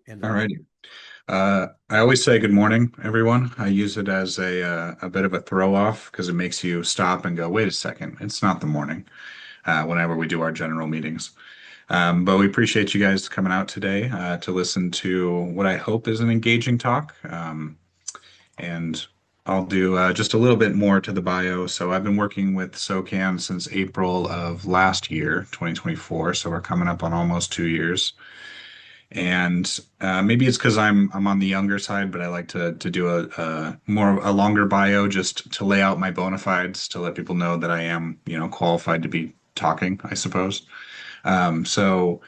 And All righty. I always say good morning, everyone. I use it as a bit of a throw off because it makes you stop and go, wait a second, it's not the morning, whenever we do our general meetings. But we appreciate you guys coming out today to listen to what I hope is an engaging talk. And I'll do just a little bit more to the bio. So I've been working with SOCAN since April of last year, 2024. So we're coming up on almost 2 years. And maybe it's because I'm on the younger side, but I like to do a more a longer bio just to lay out my bona fides to let people know that I am, qualified to be talking, I suppose. So,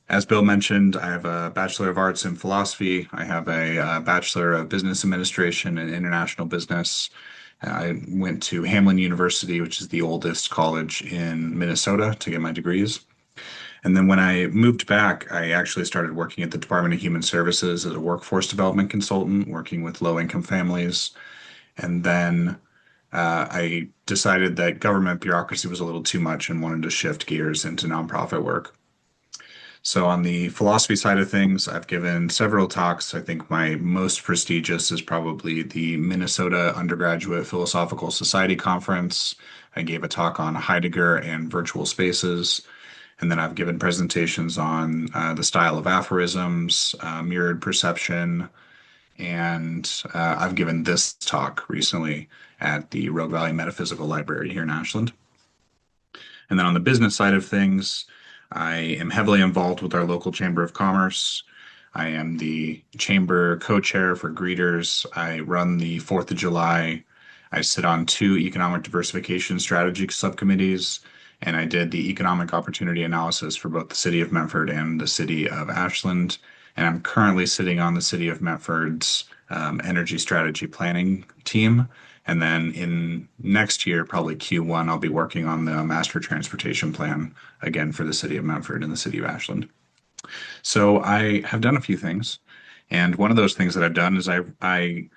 as Bill mentioned, I have a Bachelor of Arts in Philosophy. I have a, Bachelor of Business Administration and International Business. I went to Hamline University, which is the oldest college in Minnesota, to get my degrees. And then when I moved back, I actually started working at the Department of Human Services as a workforce development consultant, working with low-income families. And then I decided that government bureaucracy was a little too much and wanted to shift gears into nonprofit work. So on the philosophy side of things, I've given several talks. I think my most prestigious is probably the Minnesota Undergraduate Philosophical Society Conference. I gave a talk on Heidegger and virtual spaces. And then I've given presentations on the style of aphorisms, mirrored perception, and I've given this talk recently at the Rogue Valley Metaphysical Library here in Ashland. And then on the business side of things, I am heavily involved with our local Chamber of Commerce. I am the chamber co-chair for Greeters. I run the 4th of July. I sit on two economic diversification strategy subcommittees, and I did the economic opportunity analysis for both the city of Medford and the city of Ashland. And I'm currently sitting on the city of Medford's energy strategy planning team. And then in next year, probably Q1, I'll be working on the master transportation plan again for the city of Medford and the city of Ashland. So I have done a few things. And one of those things that I've done is I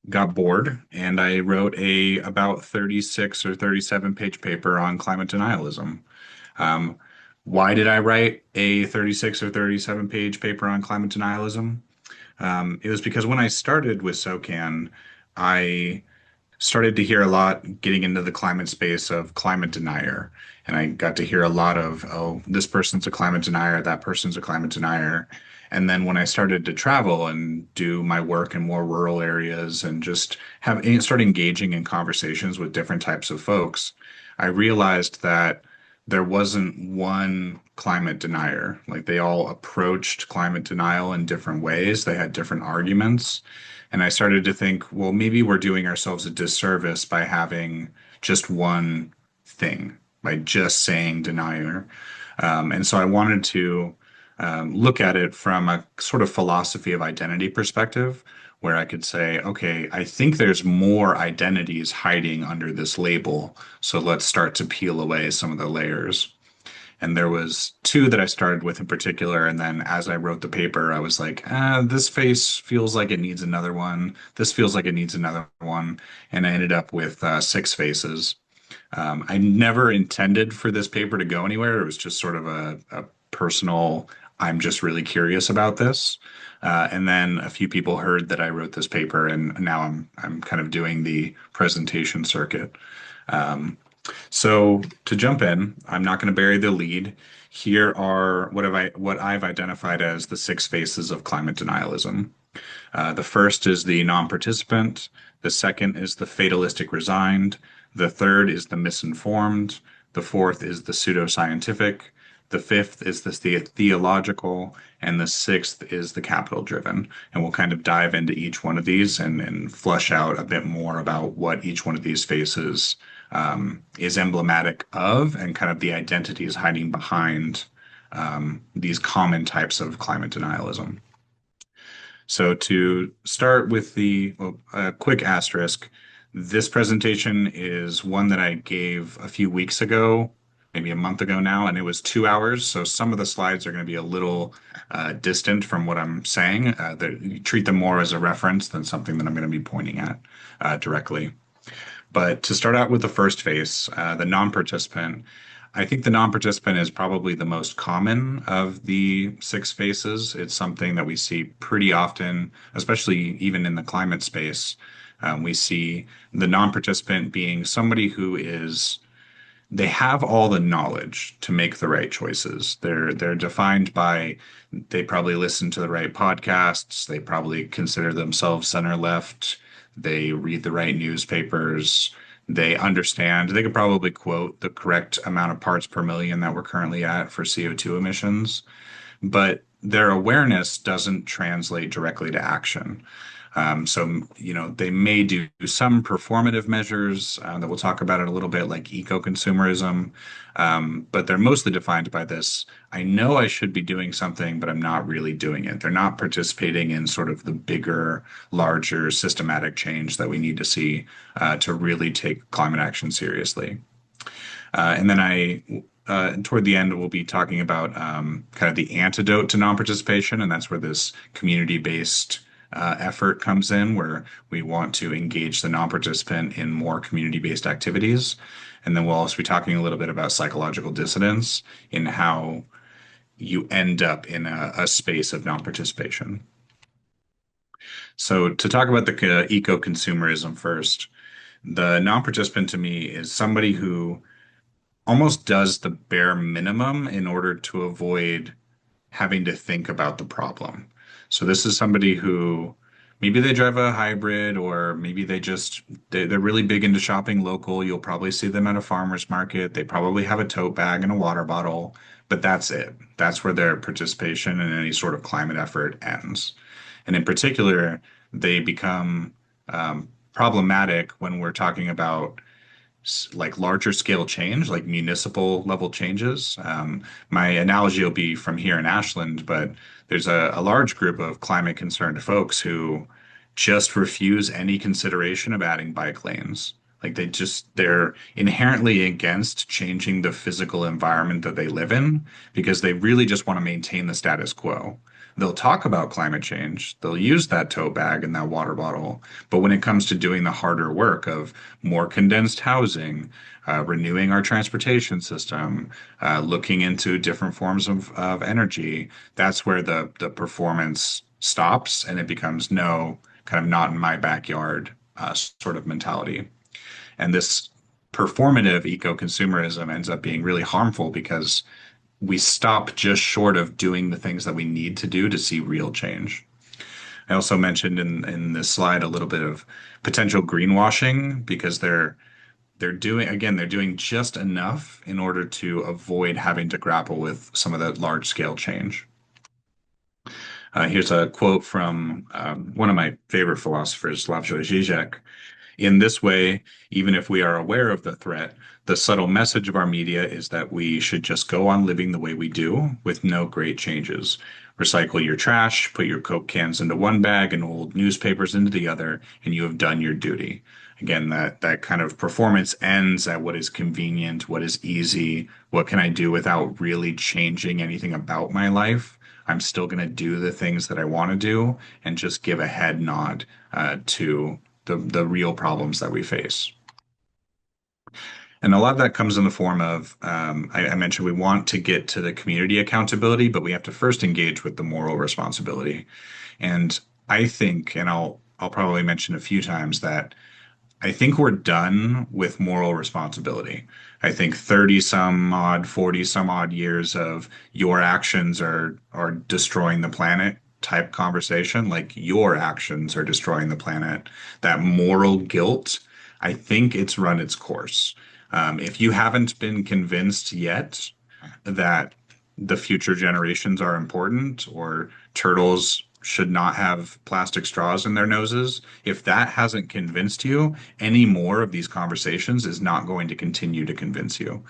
got bored and I wrote a about 36 or 37 page paper on climate denialism. Um, why did I write a 36 or 37 page paper on climate denialism? It was because when I started with SOCAN, I started to hear a lot getting into the climate space of climate denier. And I got to hear a lot of, oh, this person's a climate denier, that person's a climate denier. And then when I started to travel and do my work in more rural areas and just start engaging in conversations with different types of folks, I realized that there wasn't one climate denier. Like they all approached climate denial in different ways. They had different arguments. And I started to think, well, maybe we're doing ourselves a disservice by having just one thing, by just saying denier. And so I wanted to look at it from a sort of philosophy of identity perspective, where I could say, okay, I think there's more identities hiding under this label. So let's start to peel away some of the layers. And there was two that I started with in particular. And then as I wrote the paper, I was like, this face feels like it needs another one. This feels like it needs another one. And I ended up with six faces. I never intended for this paper to go anywhere. It was just sort of a personal, I'm just really curious about this. And then a few people heard that I wrote this paper, and now I'm kind of doing the presentation circuit. Um, so to jump in, I'm not going to bury the lead. Here are what I've identified as the six faces of climate denialism. The first is the non-participant. The second is the fatalistic resigned. The third is the misinformed. The fourth is the pseudoscientific. The fifth is the theological, and the sixth is the capital driven. And we'll kind of dive into each one of these and flush out a bit more about what each one of these faces is emblematic of and kind of the identities hiding behind these common types of climate denialism. So to start with a quick asterisk, this presentation is one that I gave a few weeks ago, maybe a month ago now, and it was 2 hours. So some of the slides are going to be a little distant from what I'm saying. Treat them more as a reference than something that I'm going to be pointing at directly. But to start out with the first face, the non-participant, I think the non-participant is probably the most common of the six faces. It's something that we see pretty often, especially even in the climate space. We see the non-participant being somebody who is they have all the knowledge to make the right choices. They're defined by they probably listen to the right podcasts, they probably consider themselves center left, they read the right newspapers, they understand, they could probably quote the correct amount of parts per million that we're currently at for CO2 emissions, but their awareness doesn't translate directly to action. They may do some performative measures that we'll talk about it a little bit, like eco-consumerism, but they're mostly defined by this. I know I should be doing something, but I'm not really doing it. They're not participating in sort of the bigger, larger systematic change that we need to see to really take climate action seriously. And then toward the end, we'll be talking about kind of the antidote to non-participation, and that's where this community-based effort comes in, where we want to engage the non-participant in more community-based activities. And then we'll also be talking a little bit about psychological dissonance in how you end up in a space of non-participation. So to talk about the eco-consumerism first, the non-participant to me is somebody who almost does the bare minimum in order to avoid having to think about the problem. So this is somebody who maybe they drive a hybrid or maybe they're really big into shopping local. You'll probably see them at a farmer's market. They probably have a tote bag and a water bottle, but that's it. That's where their participation in any sort of climate effort ends. And in particular, they become problematic when we're talking about like larger scale change, like municipal level changes. My analogy will be from here in Ashland, but there's a large group of climate concerned folks who just refuse any consideration of adding bike lanes. Like they're inherently against changing the physical environment that they live in because they really just want to maintain the status quo. They'll talk about climate change. They'll use that tote bag and that water bottle. But when it comes to doing the harder work of more condensed housing, renewing our transportation system, looking into different forms of energy, that's where the performance stops and it becomes no, kind of not in my backyard sort of mentality. And this performative eco-consumerism ends up being really harmful because we stop just short of doing the things that we need to do to see real change. I also mentioned in this slide a little bit of potential greenwashing because they're doing just enough in order to avoid having to grapple with some of that large scale change. Here's a quote from one of my favorite philosophers, Slavoj Žižek. In this way, even if we are aware of the threat, the subtle message of our media is that we should just go on living the way we do with no great changes. Recycle your trash, put your Coke cans into one bag and old newspapers into the other, and you have done your duty. Again, that kind of performance ends at what is convenient, what is easy, what can I do without really changing anything about my life. I'm still going to do the things that I want to do and just give a head nod to the real problems that we face. And a lot of that comes in the form of, I mentioned we want to get to the community accountability, but we have to first engage with the moral responsibility. And I think, and I'll probably mention a few times that I think we're done with moral responsibility. I think 30 some odd, 40 some odd years of your actions are destroying the planet type conversation, like your actions are destroying the planet, that moral guilt, I think it's run its course. If you haven't been convinced yet that the future generations are important or turtles should not have plastic straws in their noses, if that hasn't convinced you, any more of these conversations is not going to continue to convince you.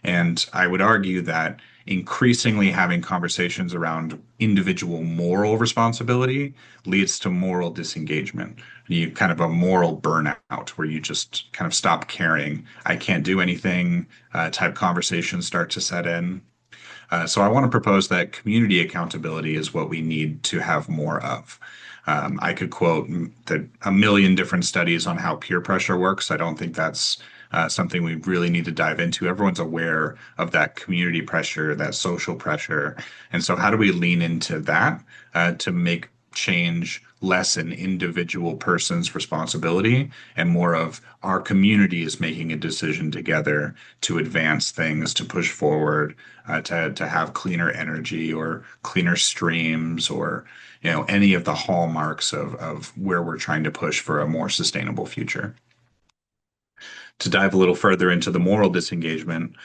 And I would argue that increasingly having conversations around individual moral responsibility leads to moral disengagement. You kind of a moral burnout where you just kind of stop caring. I can't do anything type conversations start to set in. So I want to propose that community accountability is what we need to have more of. I could quote a million different studies on how peer pressure works. I don't think that's something we really need to dive into. Everyone's aware of that community pressure, that social pressure. And so, how do we lean into that to make change less an individual person's responsibility and more of our community is making a decision together to advance things, to push forward, to have cleaner energy or cleaner streams or any of the hallmarks of where we're trying to push for a more sustainable future. To dive a little further into the moral disengagement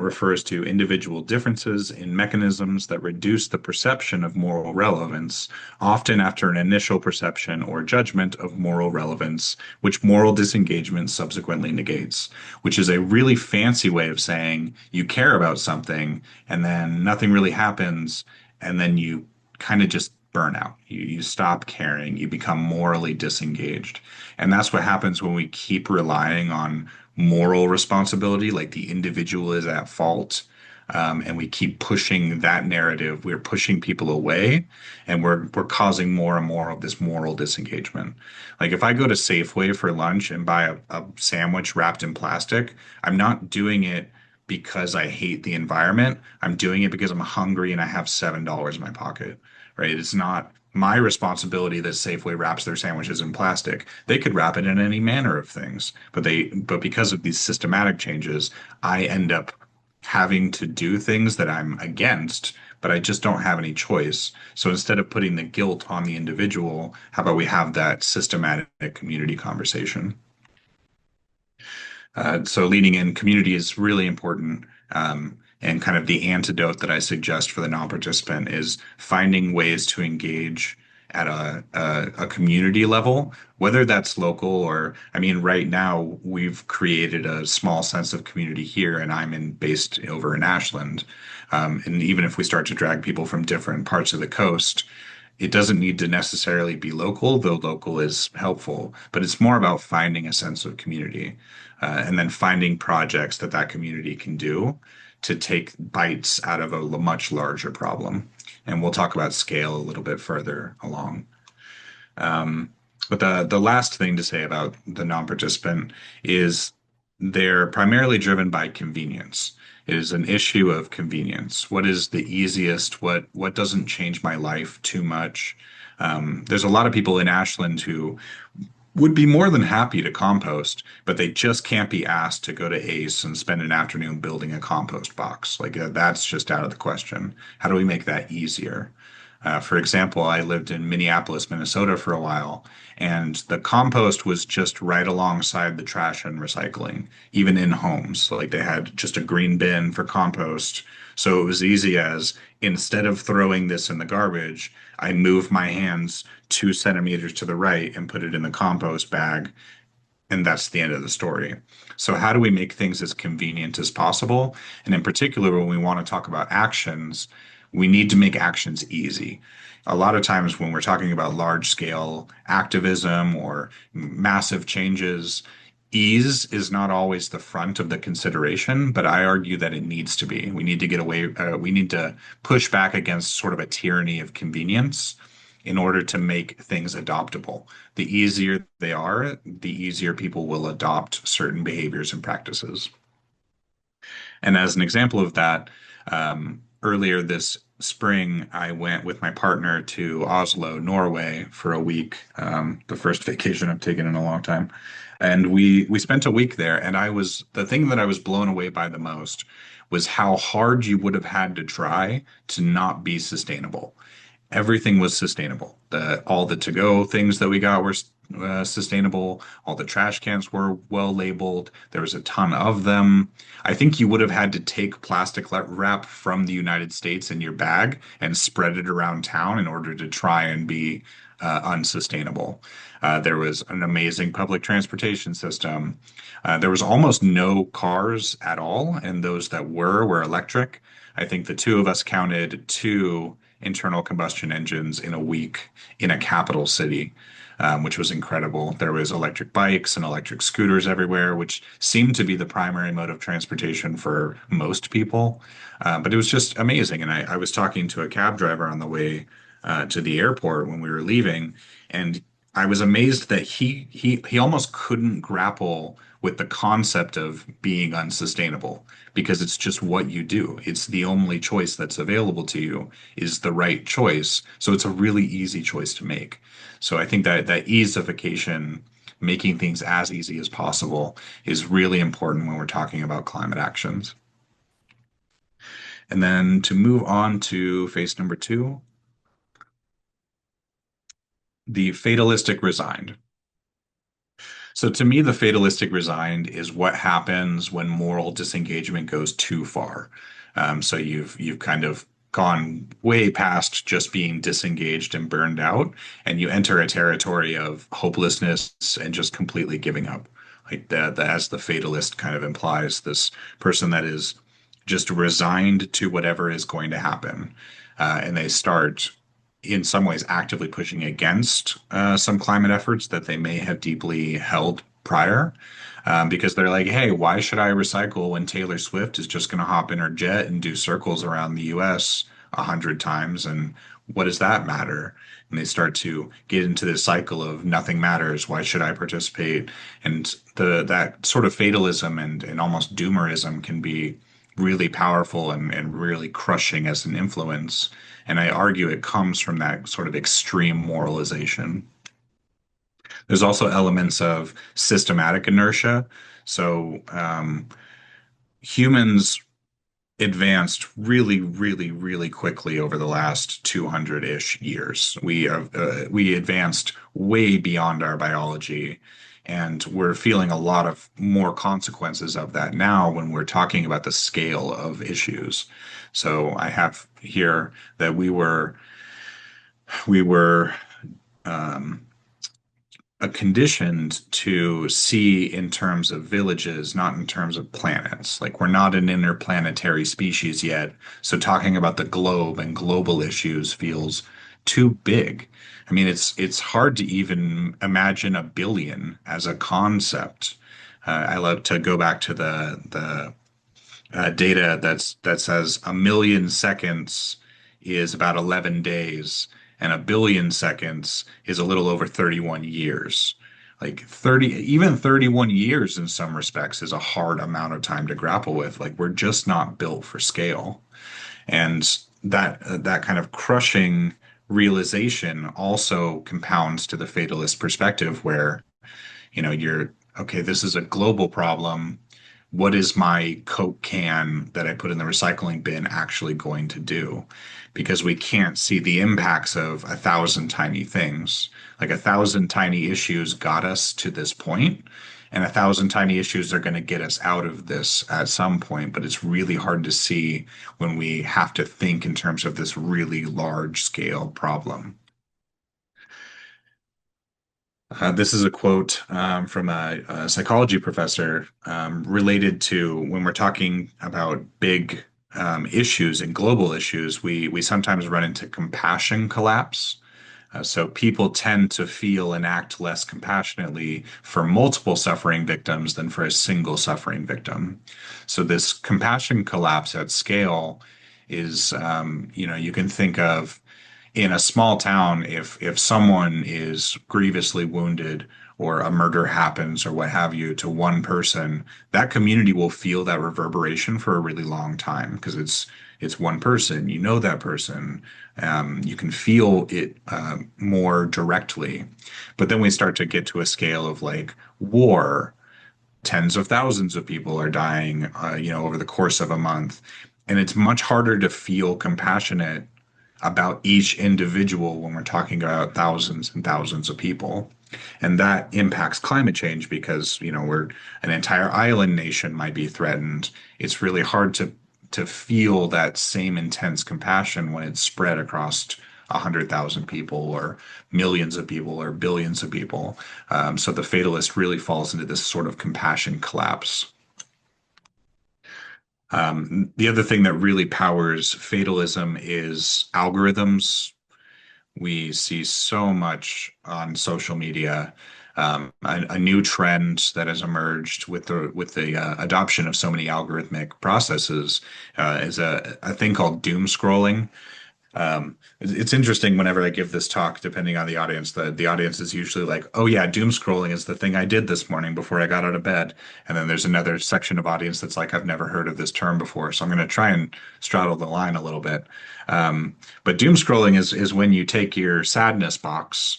refers to individual differences in mechanisms that reduce the perception of moral relevance, often after an initial perception or judgment of moral relevance, which moral disengagement subsequently negates, which is a really fancy way of saying you care about something and then nothing really happens, and then you kind of just burn out. You stop caring, you become morally disengaged. And that's what happens when we keep relying on moral responsibility, like the individual is at fault. And we keep pushing that narrative. We're pushing people away, and we're causing more and more of this moral disengagement. Like if I go to Safeway for lunch and buy a sandwich wrapped in plastic, I'm not doing it because I hate the environment. I'm doing it because I'm hungry and I have $7 in my pocket, right? It's not my responsibility that Safeway wraps their sandwiches in plastic. They could wrap it in any manner of things, but because of these systematic changes, I end up having to do things that I'm against, but I just don't have any choice. So instead of putting the guilt on the individual, how about we have that systematic community conversation? So leading in community is really important. And kind of the antidote that I suggest for the non-participant is finding ways to engage at a community level, whether that's local or, I mean, right now we've created a small sense of community here, and based over in Ashland. And even if we start to drag people from different parts of the coast, it doesn't need to necessarily be local, though local is helpful, but it's more about finding a sense of community, and then finding projects that that community can do to take bites out of a much larger problem. And we'll talk about scale a little bit further along. Um, but the last thing to say about the non-participant is they're primarily driven by convenience. It is an issue of convenience. What is the easiest? What doesn't change my life too much? There's a lot of people in Ashland who would be more than happy to compost, but they just can't be asked to go to ACE and spend an afternoon building a compost box. Like that's just out of the question. How do we make that easier? For example, I lived in Minneapolis, Minnesota for a while, and the compost was just right alongside the trash and recycling, even in homes. So, like they had just a green bin for compost. So it was easy as instead of throwing this in the garbage, I move my hands 2 centimeters to the right and put it in the compost bag, and that's the end of the story. So, how do we make things as convenient as possible? And in particular, when we want to talk about actions, we need to make actions easy. A lot of times, when we're talking about large scale activism or massive changes, ease is not always the front of the consideration, but I argue that it needs to be. We need to get away, we need to push back against sort of a tyranny of convenience in order to make things adoptable. The easier they are, the easier people will adopt certain behaviors and practices. And as an example of that, earlier this spring, I went with my partner to Oslo, Norway for a week, the first vacation I've taken in a long time. And we spent a week there, and the thing that I was blown away by the most was how hard you would have had to try to not be sustainable. Everything was sustainable. All the to-go things that we got were sustainable. All the trash cans were well labeled. There was a ton of them. I think you would have had to take plastic wrap from the United States in your bag and spread it around town in order to try and be unsustainable. There was an amazing public transportation system. There was almost no cars at all, and those that were electric. I think the two of us counted two internal combustion engines in a week in a capital city, which was incredible. There was electric bikes and electric scooters everywhere, which seemed to be the primary mode of transportation for most people. But it was just amazing. And I was talking to a cab driver on the way to the airport when we were leaving, and I was amazed that he almost couldn't grapple with the concept of being unsustainable because it's just what you do. It's the only choice that's available to you is the right choice. So it's a really easy choice to make. So I think that that easification, making things as easy as possible, is really important when we're talking about climate actions. And then to move on to phase number two, the fatalistic resigned. So to me, the fatalistic resigned is what happens when moral disengagement goes too far. So you've kind of gone way past just being disengaged and burned out, and you enter a territory of hopelessness and just completely giving up. Like as the fatalist kind of implies, this person that is just resigned to whatever is going to happen, and they start in some ways actively pushing against some climate efforts that they may have deeply held prior. Because they're like, hey, why should I recycle when Taylor Swift is just going to hop in her jet and do circles around the US 100 times? And what does that matter? And they start to get into this cycle of nothing matters. Why should I participate? And the that sort of fatalism and almost doomerism can be really powerful and really crushing as an influence. And I argue it comes from that sort of extreme moralization. There's also elements of systematic inertia. So humans advanced really, really, really quickly over the last 200-ish years. We advanced way beyond our biology, and we're feeling a lot of more consequences of that now when we're talking about the scale of issues. So I have here that we were um, conditioned to see in terms of villages, not in terms of planets. Like we're not an interplanetary species yet. So talking about the globe and global issues feels too big. I mean, it's hard to even imagine a billion as a concept. I love to go back to the data that says a million seconds is about 11 days, and a billion seconds is a little over 31 years. Like 30, even 31 years in some respects is a hard amount of time to grapple with. Like we're just not built for scale. And that kind of crushing realization also compounds to the fatalist perspective where you're okay, this is a global problem. What is my Coke can that I put in the recycling bin actually going to do? Because we can't see the impacts of 1,000 tiny things. Like 1,000 tiny issues got us to this point, and 1,000 tiny issues are going to get us out of this at some point. But it's really hard to see when we have to think in terms of this really large scale problem. This is a quote from a psychology professor related to when we're talking about big issues and global issues, we sometimes run into compassion collapse. So people tend to feel and act less compassionately for multiple suffering victims than for a single suffering victim. So this compassion collapse at scale is, you can think of in a small town, if someone is grievously wounded or a murder happens or what have you to one person, that community will feel that reverberation for a really long time because it's one person. You know that person. You can feel it more directly. But then we start to get to a scale of like war. Tens of thousands of people are dying, over the course of a month, and it's much harder to feel compassionate about each individual when we're talking about thousands and thousands of people. And that impacts climate change because, we're an entire island nation might be threatened. It's really hard to feel that same intense compassion when it's spread across 100,000 people or millions of people or billions of people. So the fatalist really falls into this sort of compassion collapse. The other thing that really powers fatalism is algorithms. We see so much on social media. A new trend that has emerged with the adoption of so many algorithmic processes is a thing called doom scrolling. It's interesting whenever I give this talk, depending on the audience, the audience is usually like, "Oh yeah, doom scrolling is the thing I did this morning before I got out of bed." And then there's another section of audience that's like, "I've never heard of this term before." So I'm going to try and straddle the line a little bit. Um, but doom scrolling is when you take your sadness box,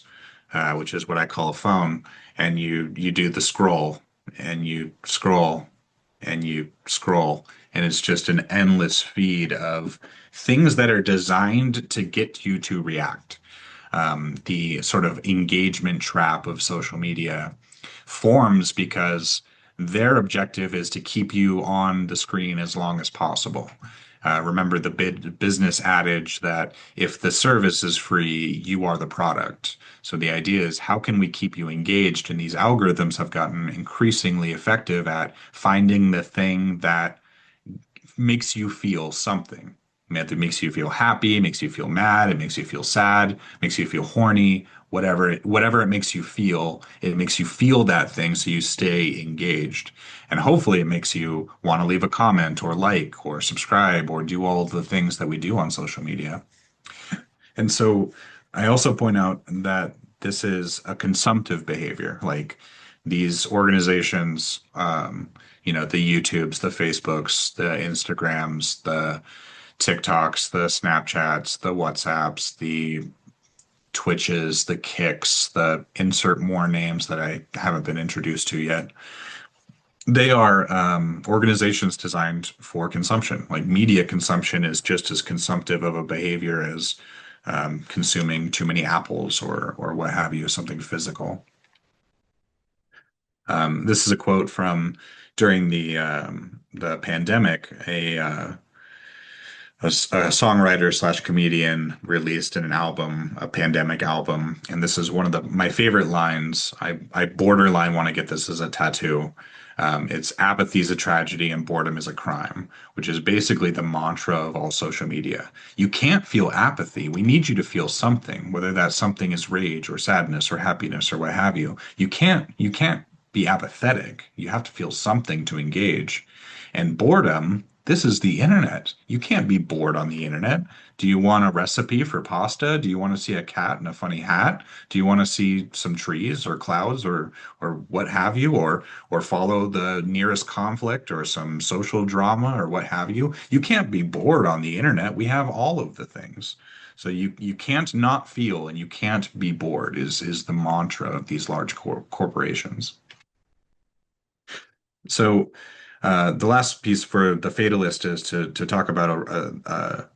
which is what I call a phone, and you do the scroll, and you scroll, and you scroll, and it's just an endless feed of things that are designed to get you to react. The sort of engagement trap of social media forms because their objective is to keep you on the screen as long as possible. Remember the business adage that if the service is free, you are the product. So the idea is how can we keep you engaged? And these algorithms have gotten increasingly effective at finding the thing that makes you feel something. It makes you feel happy, it makes you feel mad, it makes you feel sad, makes you feel horny, whatever it makes you feel that thing so you stay engaged. And hopefully it makes you want to leave a comment or like or subscribe or do all the things that we do on social media. And so I also point out that this is a consumptive behavior. Like these organizations, the YouTubes, the Facebooks, the Instagrams, the TikToks, the Snapchats, the WhatsApps, the Twitches, the Kicks, the insert more names that I haven't been introduced to yet. They are organizations designed for consumption. Like media consumption is just as consumptive of a behavior as consuming too many apples or what have you, something physical. This is a quote from during the pandemic. A songwriter slash comedian released an album, a pandemic album, and this is one of my favorite lines. I borderline want to get this as a tattoo. It's apathy is a tragedy and boredom is a crime, which is basically the mantra of all social media. You can't feel apathy. We need you to feel something, whether that something is rage or sadness or happiness or what have you. You can't be apathetic. You have to feel something to engage. And boredom, this is the internet. You can't be bored on the internet. Do you want a recipe for pasta? Do you want to see a cat in a funny hat? Do you want to see some trees or clouds or what have you or follow the nearest conflict or some social drama or what have you? You can't be bored on the internet. We have all of the things. So you can't not feel and you can't be bored is the mantra of these large corporations. So the last piece for the fatalist is to talk about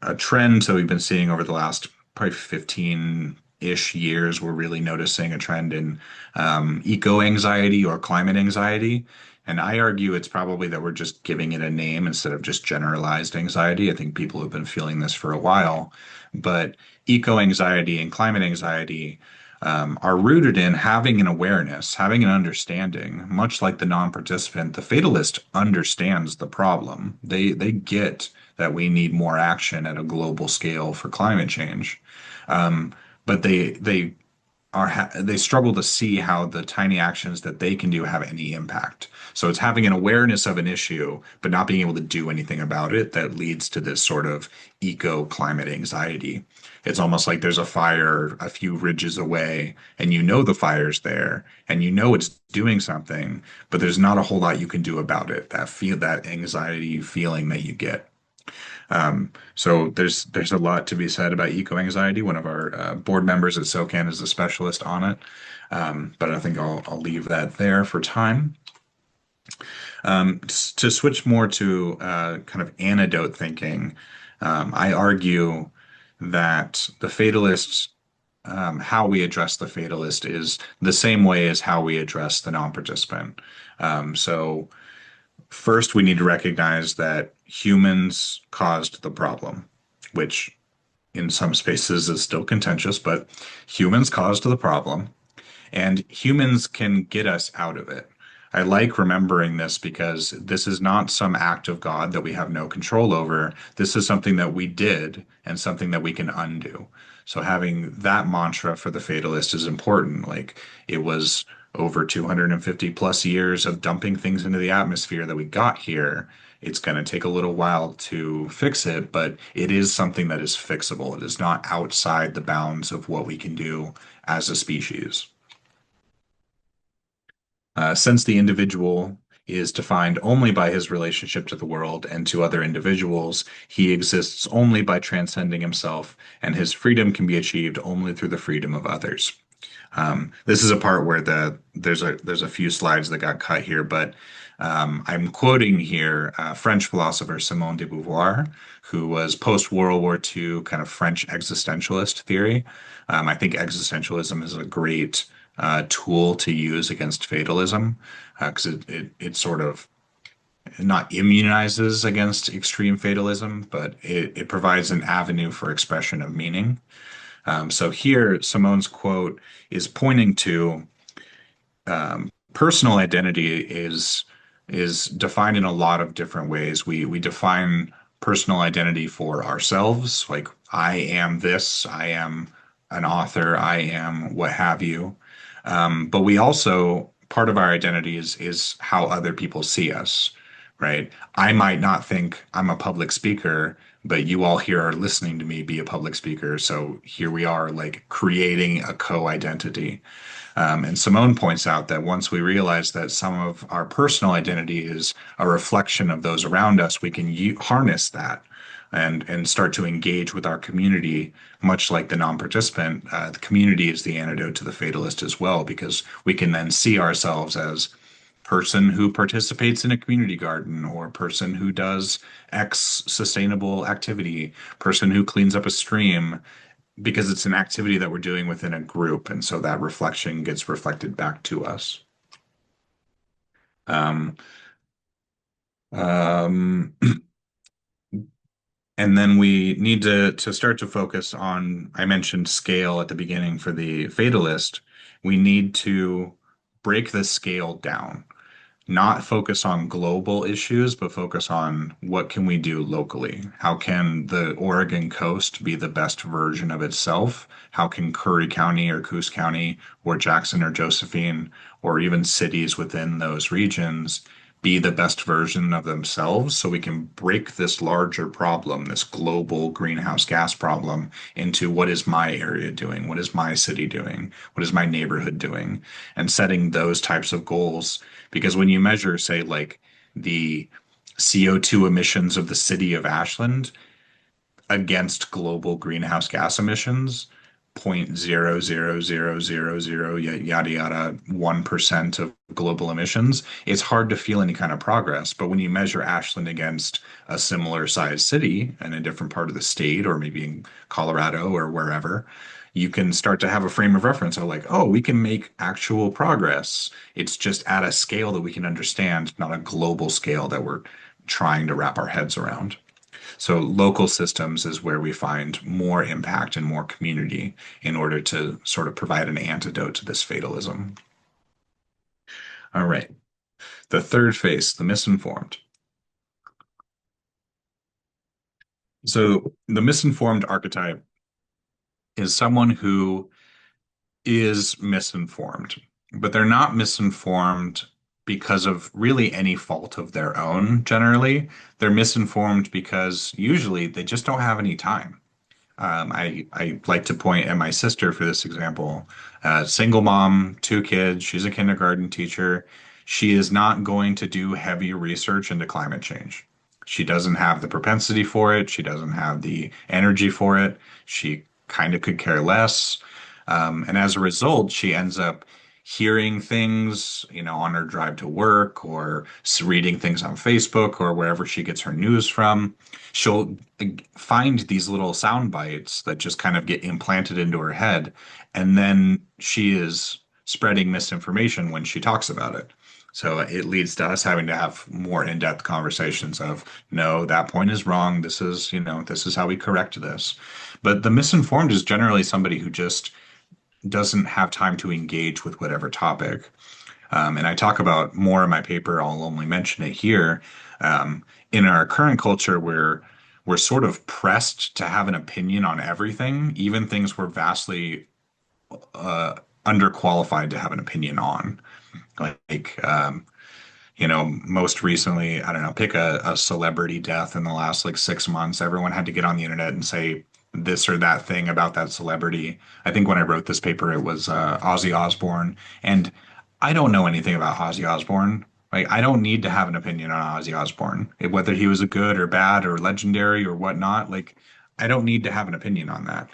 a trend that we've been seeing over the last probably 15-ish years. We're really noticing a trend in eco anxiety or climate anxiety. And I argue it's probably that we're just giving it a name instead of just generalized anxiety. I think people have been feeling this for a while. But eco anxiety and climate anxiety are rooted in having an awareness, having an understanding. Much like the non-participant, the fatalist understands the problem. They get that we need more action at a global scale for climate change, but they struggle to see how the tiny actions that they can do have any impact. So it's having an awareness of an issue, but not being able to do anything about it that leads to this sort of eco climate anxiety. It's almost like there's a fire a few ridges away, and you know the fire's there, and you know it's doing something, but there's not a whole lot you can do about it. That anxiety feeling that you get. So there's a lot to be said about eco anxiety. One of our board members at SOCAN is a specialist on it, but I think I'll leave that there for time. To switch more to kind of antidote thinking, I argue that the fatalists, how we address the fatalist is the same way as how we address the non-participant. So first, we need to recognize that humans caused the problem, which in some spaces is still contentious, but humans caused the problem and humans can get us out of it. I like remembering this because this is not some act of God that we have no control over. This is something that we did and something that we can undo. So having that mantra for the fatalist is important. Like it was over 250 plus years of dumping things into the atmosphere that we got here. It's going to take a little while to fix it, but it is something that is fixable. It is not outside the bounds of what we can do as a species. Since the individual is defined only by his relationship to the world and to other individuals, he exists only by transcending himself, and his freedom can be achieved only through the freedom of others. This is a part where there's a few slides that got cut here, but I'm quoting here French philosopher Simone de Beauvoir, who was post-World War II kind of French existentialist theory. I think existentialism is a great tool to use against fatalism because it sort of not immunizes against extreme fatalism, but it provides an avenue for expression of meaning. So here, Simone's quote is pointing to personal identity is defined in a lot of different ways. We define personal identity for ourselves, like I am this, I am an author, I am what have you. But we also part of our identity is how other people see us, right? I might not think I'm a public speaker, but you all here are listening to me be a public speaker. So here we are, like creating a co-identity. And Simone points out that once we realize that some of our personal identity is a reflection of those around us, we can harness that and start to engage with our community, much like the non-participant. The community is the antidote to the fatalist as well, because we can then see ourselves as person who participates in a community garden or person who does X sustainable activity, person who cleans up a stream, because it's an activity that we're doing within a group. And so that reflection gets reflected back to us. Um, um, and then we need to start to focus on, I mentioned scale at the beginning for the fatalist. We need to break the scale down, not focus on global issues, but focus on what can we do locally? How can the Oregon coast be the best version of itself? How can Curry County or Coos County or Jackson or Josephine or even cities within those regions be the best version of themselves so we can break this larger problem, this global greenhouse gas problem, into what is my area doing? What is my city doing? What is my neighborhood doing? And setting those types of goals. Because when you measure, say, like the CO2 emissions of the city of Ashland against global greenhouse gas emissions, 0.00000 yada yada 1% of global emissions, it's hard to feel any kind of progress. But when you measure Ashland against a similar sized city in a different part of the state, or maybe in Colorado or wherever, you can start to have a frame of reference of like, oh, we can make actual progress. It's just at a scale that we can understand, not a global scale that we're trying to wrap our heads around. So local systems is where we find more impact and more community in order to sort of provide an antidote to this fatalism. All right. The third phase, the misinformed. So the misinformed archetype is someone who is misinformed, but they're not misinformed because of really any fault of their own, generally. They're misinformed because usually they just don't have any time. I like to point at my sister for this example. Single mom, two kids, she's a kindergarten teacher. She is not going to do heavy research into climate change. She doesn't have the propensity for it. She doesn't have the energy for it. She kind of could care less. And as a result, she ends up hearing things, on her drive to work or reading things on Facebook or wherever she gets her news from. She'll find these little sound bites that just kind of get implanted into her head. And then she is spreading misinformation when she talks about it. So it leads to us having to have more in-depth conversations of, no, that point is wrong. This is how we correct this. But the misinformed is generally somebody who just doesn't have time to engage with whatever topic. And I talk about more in my paper. I'll only mention it here. In our current culture, we're sort of pressed to have an opinion on everything, even things we're vastly underqualified to have an opinion on. Like, most recently, I don't know, pick a celebrity death in the last like 6 months. Everyone had to get on the internet and say this or that thing about that celebrity. I think when I wrote this paper, it was Ozzy Osbourne. And I don't know anything about Ozzy Osbourne. Like, I don't need to have an opinion on Ozzy Osbourne, whether he was a good or bad or legendary or whatnot. Like, I don't need to have an opinion on that.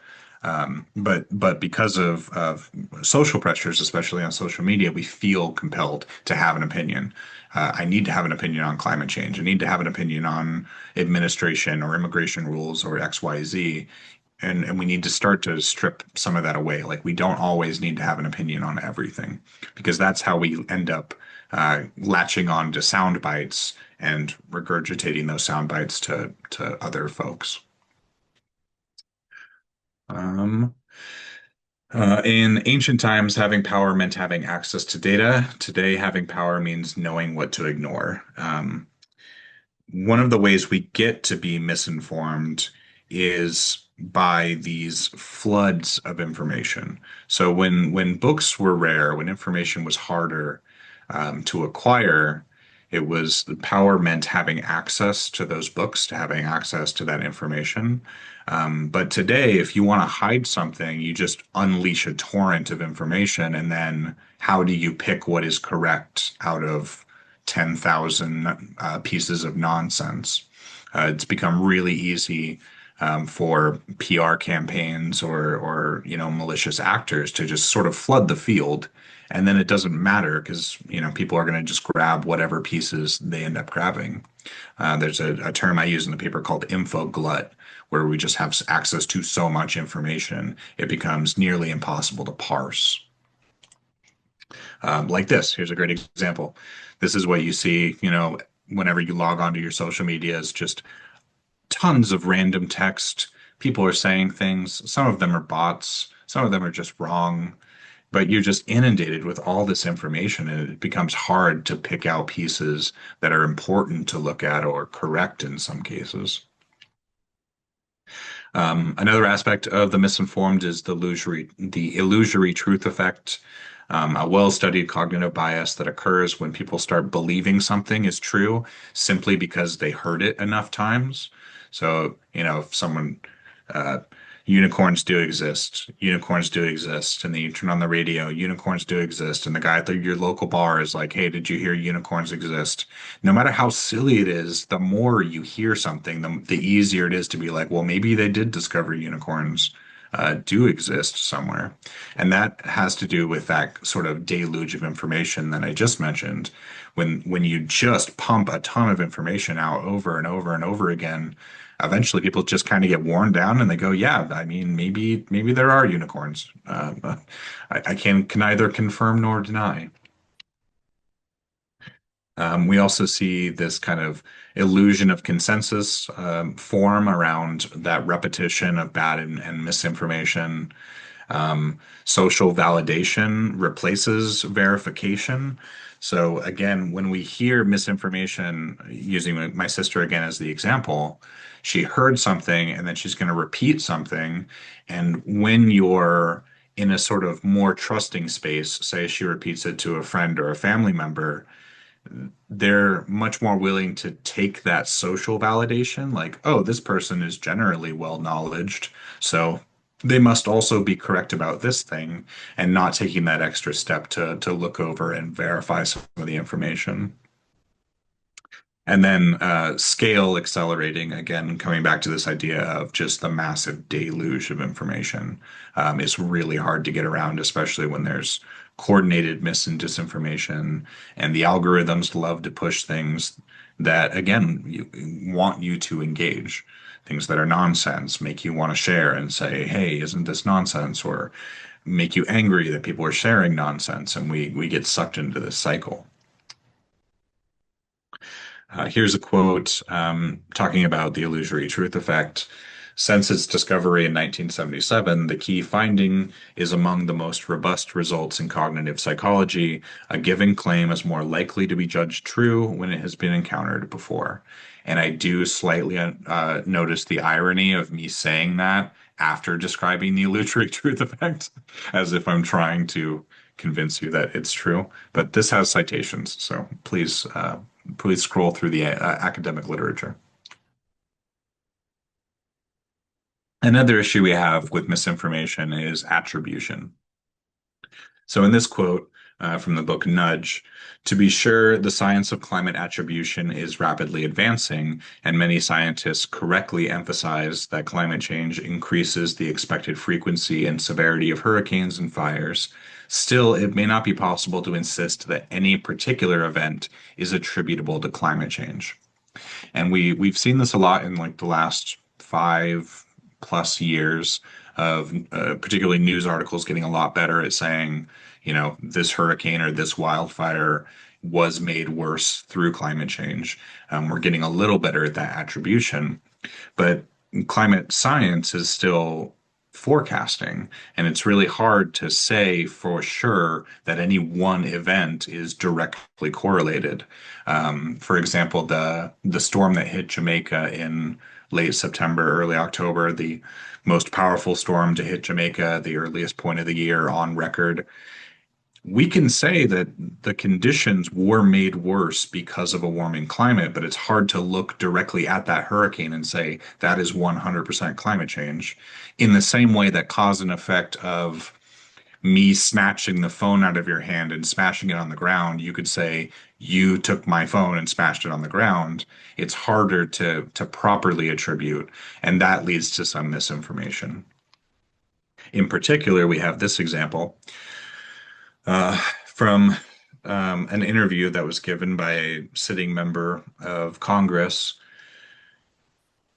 But because of social pressures, especially on social media, we feel compelled to have an opinion. I need to have an opinion on climate change. I need to have an opinion on administration or immigration rules or XYZ. And we need to start to strip some of that away. Like we don't always need to have an opinion on everything because that's how we end up latching on to sound bites and regurgitating those sound bites to other folks. Um, in ancient times, having power meant having access to data. Today, having power means knowing what to ignore. One of the ways we get to be misinformed is by these floods of information. So when books were rare, when information was harder to acquire, it was the power meant having access to those books, to having access to that information. But today, if you want to hide something, you just unleash a torrent of information, and then how do you pick what is correct out of 10,000 pieces of nonsense? It's become really easy for PR campaigns or malicious actors to just sort of flood the field, and then it doesn't matter because people are going to just grab whatever pieces they end up grabbing. There's a term I use in the paper called info glut, where we just have access to so much information it becomes nearly impossible to parse. Like this. Here's a great example. This is what you see, whenever you log onto your social media is just tons of random text. People are saying things. Some of them are bots. Some of them are just wrong. But you're just inundated with all this information, and it becomes hard to pick out pieces that are important to look at or correct in some cases. Another aspect of the misinformed is the illusory truth effect, a well-studied cognitive bias that occurs when people start believing something is true simply because they heard it enough times. So, if someone, uh, unicorns do exist, and then you turn on the radio, unicorns do exist, and the guy at your local bar is like, hey, did you hear unicorns exist? No matter how silly it is, the more you hear something, the easier it is to be like, well, maybe they did discover unicorns do exist somewhere. And that has to do with that sort of deluge of information that I just mentioned. When you just pump a ton of information out over and over and over again, eventually people just kind of get worn down and they go, yeah, I mean, maybe there are unicorns. But I can neither confirm nor deny. We also see this kind of illusion of consensus form around that repetition of bad and misinformation. Social validation replaces verification. So again, when we hear misinformation, using my sister again as the example, she heard something and then she's going to repeat something. And when you're in a sort of more trusting space, say she repeats it to a friend or a family member, they're much more willing to take that social validation, like, oh, this person is generally well knowledged, so they must also be correct about this thing, and not taking that extra step to look over and verify some of the information. And then scale accelerating, again, coming back to this idea of just the massive deluge of information is really hard to get around, especially when there's coordinated mis and disinformation. And the algorithms love to push things that, again, want you to engage. Things that are nonsense make you want to share and say, hey, isn't this nonsense? Or make you angry that people are sharing nonsense. And we get sucked into this cycle. Here's a quote talking about the illusory truth effect. Since its discovery in 1977, the key finding is among the most robust results in cognitive psychology. A given claim is more likely to be judged true when it has been encountered before. And I do slightly notice the irony of me saying that after describing the illusory truth effect, as if I'm trying to convince you that it's true. But this has citations, so please scroll through the academic literature. Another issue we have with misinformation is attribution. So, in this quote from the book Nudge, to be sure, the science of climate attribution is rapidly advancing, and many scientists correctly emphasize that climate change increases the expected frequency and severity of hurricanes and fires. Still, it may not be possible to insist that any particular event is attributable to climate change. And we've seen this a lot in like the last 5+ years of particularly news articles getting a lot better at saying, this hurricane or this wildfire was made worse through climate change. We're getting a little better at that attribution, but climate science is still forecasting, and it's really hard to say for sure that any one event is directly correlated. For example, the storm that hit Jamaica in late September, early October, the most powerful storm to hit Jamaica, the earliest point of the year on record, we can say that the conditions were made worse because of a warming climate, but it's hard to look directly at that hurricane and say that is 100% climate change. In the same way that cause and effect of me snatching the phone out of your hand and smashing it on the ground, you could say you took my phone and smashed it on the ground. It's harder to properly attribute, and that leads to some misinformation. In particular, we have this example from an interview that was given by a sitting member of Congress.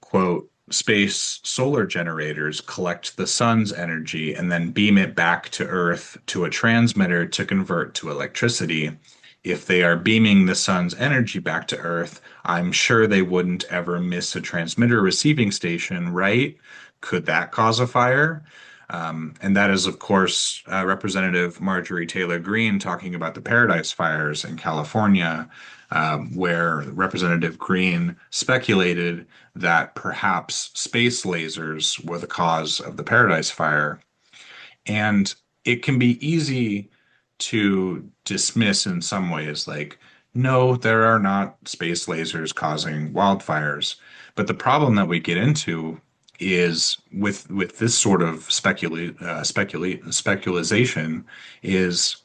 Quote, space solar generators collect the sun's energy and then beam it back to Earth to a transmitter to convert to electricity. If they are beaming the sun's energy back to Earth, I'm sure they wouldn't ever miss a transmitter receiving station, right? Could that cause a fire? And that is, of course, Representative Marjorie Taylor Greene talking about the Paradise Fires in California, where Representative Greene speculated that perhaps space lasers were the cause of the Paradise Fire. And it can be easy to dismiss in some ways, like, no, there are not space lasers causing wildfires. But the problem that we get into is with this sort of speculation is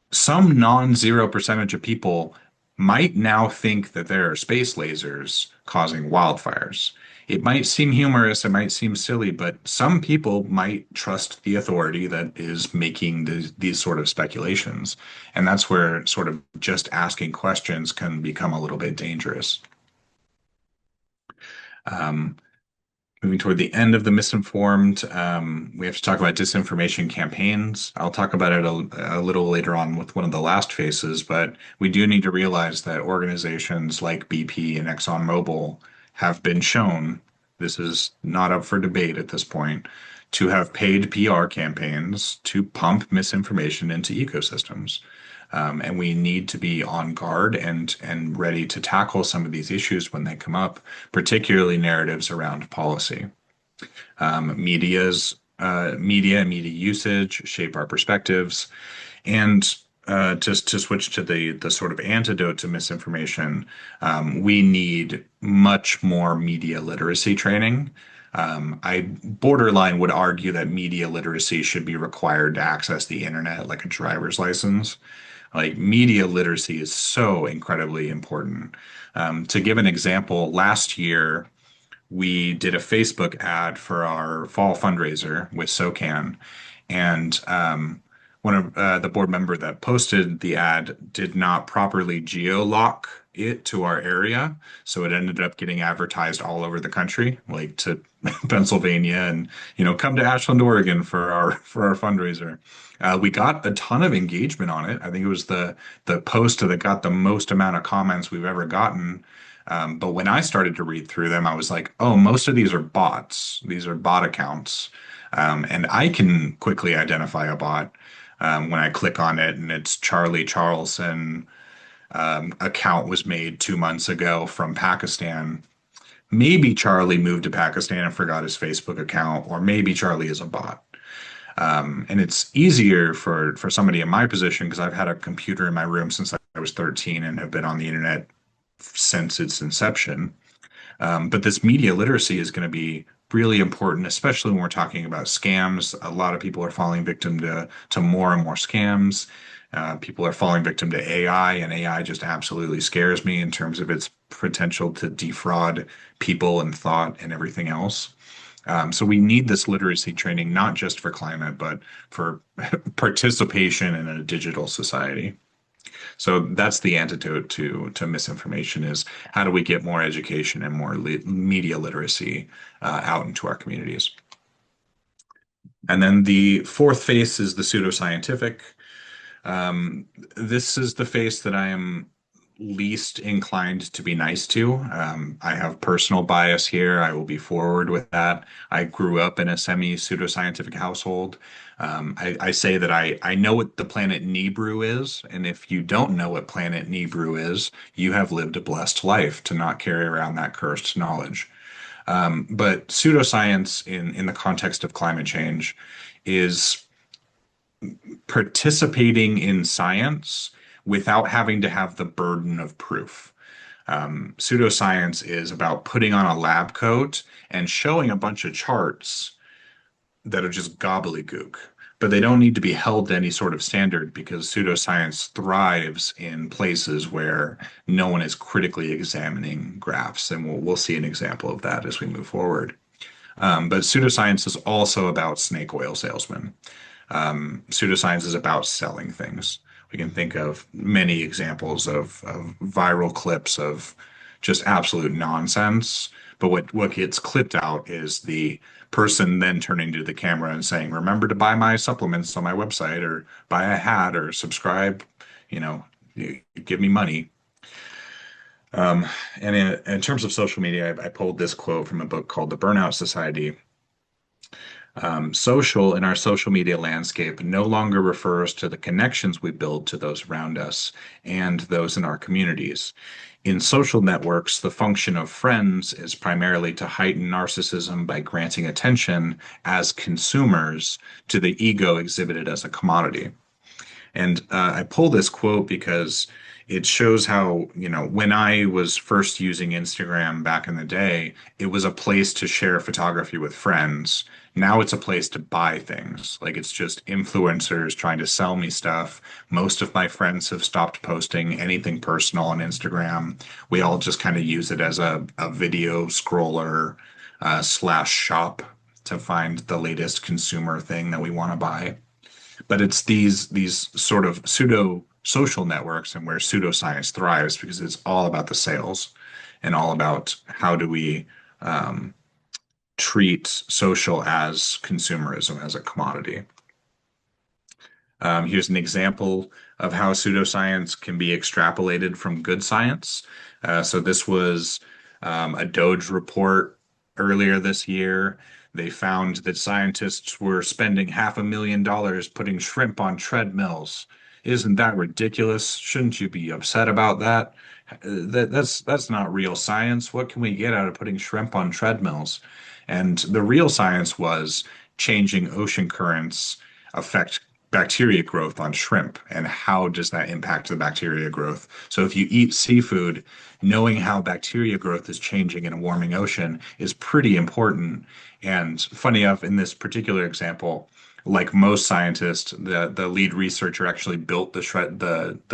some non-zero percentage of people might now think that there are space lasers causing wildfires. It might seem humorous, it might seem silly, but some people might trust the authority that is making these sort of speculations. And that's where sort of just asking questions can become a little bit dangerous. Um, Moving toward the end of the misinformed, we have to talk about disinformation campaigns. I'll talk about it a little later on with one of the last phases, but we do need to realize that organizations like BP and ExxonMobil have been shown, this is not up for debate at this point, to have paid PR campaigns to pump misinformation into ecosystems. And we need to be on guard and ready to tackle some of these issues when they come up, particularly narratives around policy. Media and media usage shape our perspectives. And just to switch to the sort of antidote to misinformation, we need much more media literacy training. I borderline would argue that media literacy should be required to access the internet like a driver's license. Like media literacy is so incredibly important. To give an example, last year we did a Facebook ad for our fall fundraiser with SOCAN, and one of the board member that posted the ad did not properly geolock it to our area, so it ended up getting advertised all over the country, like to Pennsylvania, and come to Ashland, Oregon for our fundraiser. We got a ton of engagement on it. I think it was the post that got the most amount of comments we've ever gotten. But when I started to read through them, I was like, oh, most of these are bots. These are bot accounts. And I can quickly identify a bot when I click on it and it's Charlie Charleston account was made 2 months ago from Pakistan. maybe Charlie moved to Pakistan and forgot his Facebook account, or maybe Charlie is a bot. And it's easier for somebody in my position because I've had a computer in my room since I was 13 and have been on the internet since its inception. But this media literacy is going to be really important, especially when we're talking about scams. A lot of people are falling victim to more and more scams. People are falling victim to AI, and AI just absolutely scares me in terms of its potential to defraud people and thought and everything else. So we need this literacy training, not just for climate, but for participation in a digital society. So that's the antidote to misinformation is how do we get more education and more media literacy out into our communities? And then the fourth phase is the pseudoscientific. This is the face that I am least inclined to be nice to. I have personal bias here. I will be forward with that. I grew up in a semi-pseudoscientific household. I say that I know what the planet Nibiru is, and if you don't know what planet Nibiru is, you have lived a blessed life to not carry around that cursed knowledge. But pseudoscience in the context of climate change is participating in science without having to have the burden of proof. Pseudoscience is about putting on a lab coat and showing a bunch of charts that are just gobbledygook, but they don't need to be held to any sort of standard because pseudoscience thrives in places where no one is critically examining graphs, and we'll see an example of that as we move forward. But pseudoscience is also about snake oil salesmen. Pseudoscience is about selling things. We can think of many examples of viral clips of just absolute nonsense. But what gets clipped out is the person then turning to the camera and saying, "Remember to buy my supplements on my website, or buy a hat, or subscribe, you know, give me money." And in terms of social media, I pulled this quote from a book called The Burnout Society. Social in our social media landscape no longer refers to the connections we build to those around us and those in our communities. In social networks, the function of friends is primarily to heighten narcissism by granting attention as consumers to the ego exhibited as a commodity. And I pull this quote because it shows how, when I was first using Instagram back in the day, it was a place to share photography with friends. Now it's a place to buy things. Like it's just influencers trying to sell me stuff. Most of my friends have stopped posting anything personal on Instagram. We all just kind of use it as a video scroller slash shop to find the latest consumer thing that we want to buy. But it's these sort of pseudo social networks and where pseudoscience thrives because it's all about the sales and all about how do we treat social as consumerism, as a commodity. Here's an example of how pseudoscience can be extrapolated from good science. So this was a Doge report earlier this year. They found that scientists were spending $500,000 putting shrimp on treadmills. Isn't that ridiculous? Shouldn't you be upset about that? That's not real science. What can we get out of putting shrimp on treadmills? And the real science was changing ocean currents affect bacteria growth on shrimp, and how does that impact the bacteria growth? So if you eat seafood, knowing how bacteria growth is changing in a warming ocean is pretty important. And funny enough, in this particular example, like most scientists, the lead researcher actually built the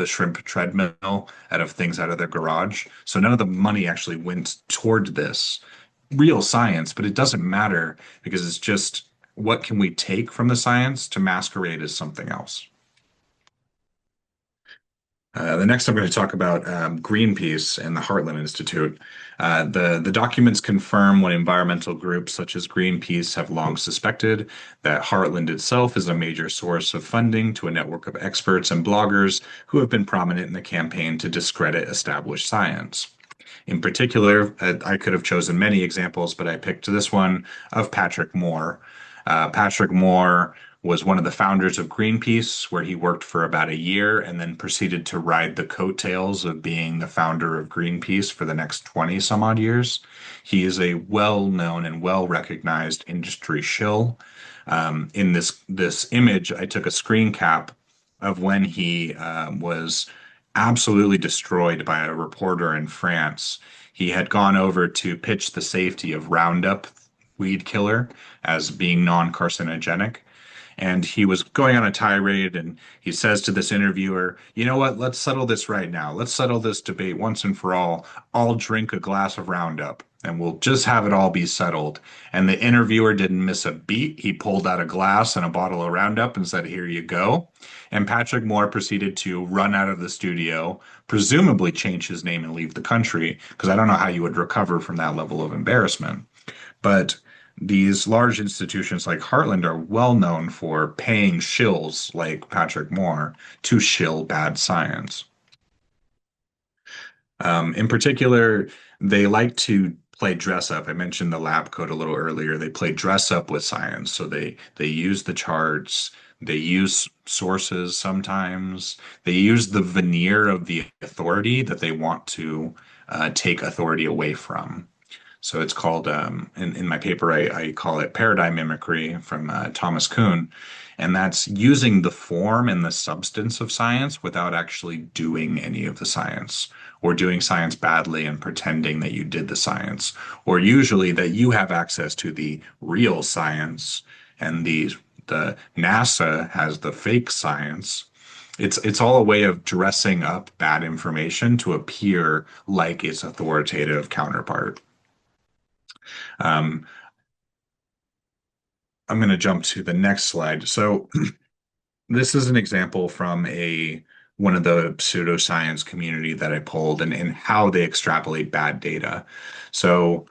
shrimp treadmill out of their garage. So none of the money actually went toward this real science, but it doesn't matter because it's just what can we take from the science to masquerade as something else. The next, I'm going to talk about Greenpeace and the Heartland Institute. The documents confirm what environmental groups such as Greenpeace have long suspected, that Heartland itself is a major source of funding to a network of experts and bloggers who have been prominent in the campaign to discredit established science. In particular, I could have chosen many examples, but I picked this one of Patrick Moore. Patrick Moore was one of the founders of Greenpeace, where he worked for about a year and then proceeded to ride the coattails of being the founder of Greenpeace for the next 20 some odd years. He is a well-known and well-recognized industry shill. In this image, I took a screen cap of when he was absolutely destroyed by a reporter in France. He had gone over to pitch the safety of Roundup weed killer as being non-carcinogenic. And he was going on a tirade, and he says to this interviewer, "You know what? Let's settle this right now. Let's settle this debate once and for all. I'll drink a glass of Roundup, and we'll just have it all be settled." And the interviewer didn't miss a beat. He pulled out a glass and a bottle of Roundup and said, "Here you go." And Patrick Moore proceeded to run out of the studio, presumably change his name and leave the country, because I don't know how you would recover from that level of embarrassment. But these large institutions like Heartland are well known for paying shills like Patrick Moore to shill bad science. In particular, they like to play dress up. I mentioned the lab coat a little earlier. They play dress up with science. So they use the charts, they use sources sometimes, they use the veneer of the authority that they want to take authority away from. So it's called, in my paper, I call it paradigm mimicry from Thomas Kuhn. And that's using the form and the substance of science without actually doing any of the science, or doing science badly and pretending that you did the science, or usually that you have access to the real science and the NASA has the fake science. It's all a way of dressing up bad information to appear like its authoritative counterpart. Um, I'm going to jump to the next slide. So this is an example from a one of the pseudoscience community that I pulled and how they extrapolate bad data. So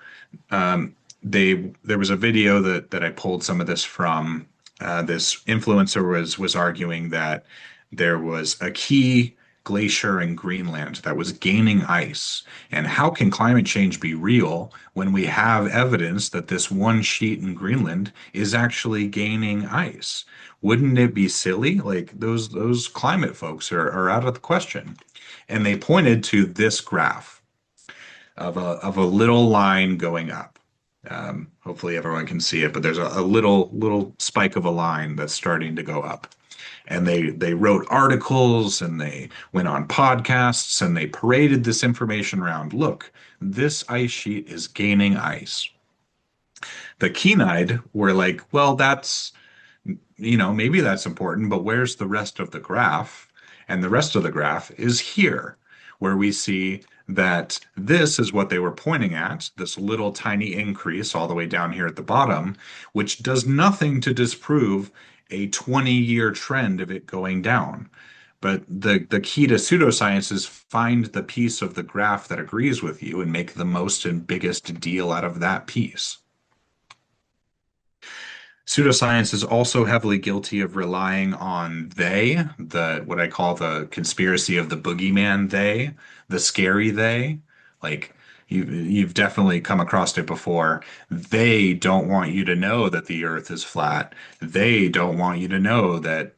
there was a video that I pulled some of this from. This influencer was arguing that there was a key glacier in Greenland that was gaining ice. And how can climate change be real when we have evidence that this one sheet in Greenland is actually gaining ice? Wouldn't it be silly? Like those climate folks are out of the question. And they pointed to this graph of a little line going up. Hopefully everyone can see it, but there's a little spike of a line that's starting to go up. And they wrote articles and they went on podcasts and they paraded this information around. Look, this ice sheet is gaining ice. The keen-eyed were like, well, that's maybe that's important, but where's the rest of the graph? And the rest of the graph is here, where we see that this is what they were pointing at, this little tiny increase all the way down here at the bottom, which does nothing to disprove a 20-year trend of it going down. But the key to pseudoscience is find the piece of the graph that agrees with you and make the most and biggest deal out of that piece. Pseudoscience is also heavily guilty of relying on the what I call the conspiracy of the boogeyman they, the scary they. Like you've definitely come across it before. They don't want you to know that the earth is flat. They don't want you to know that,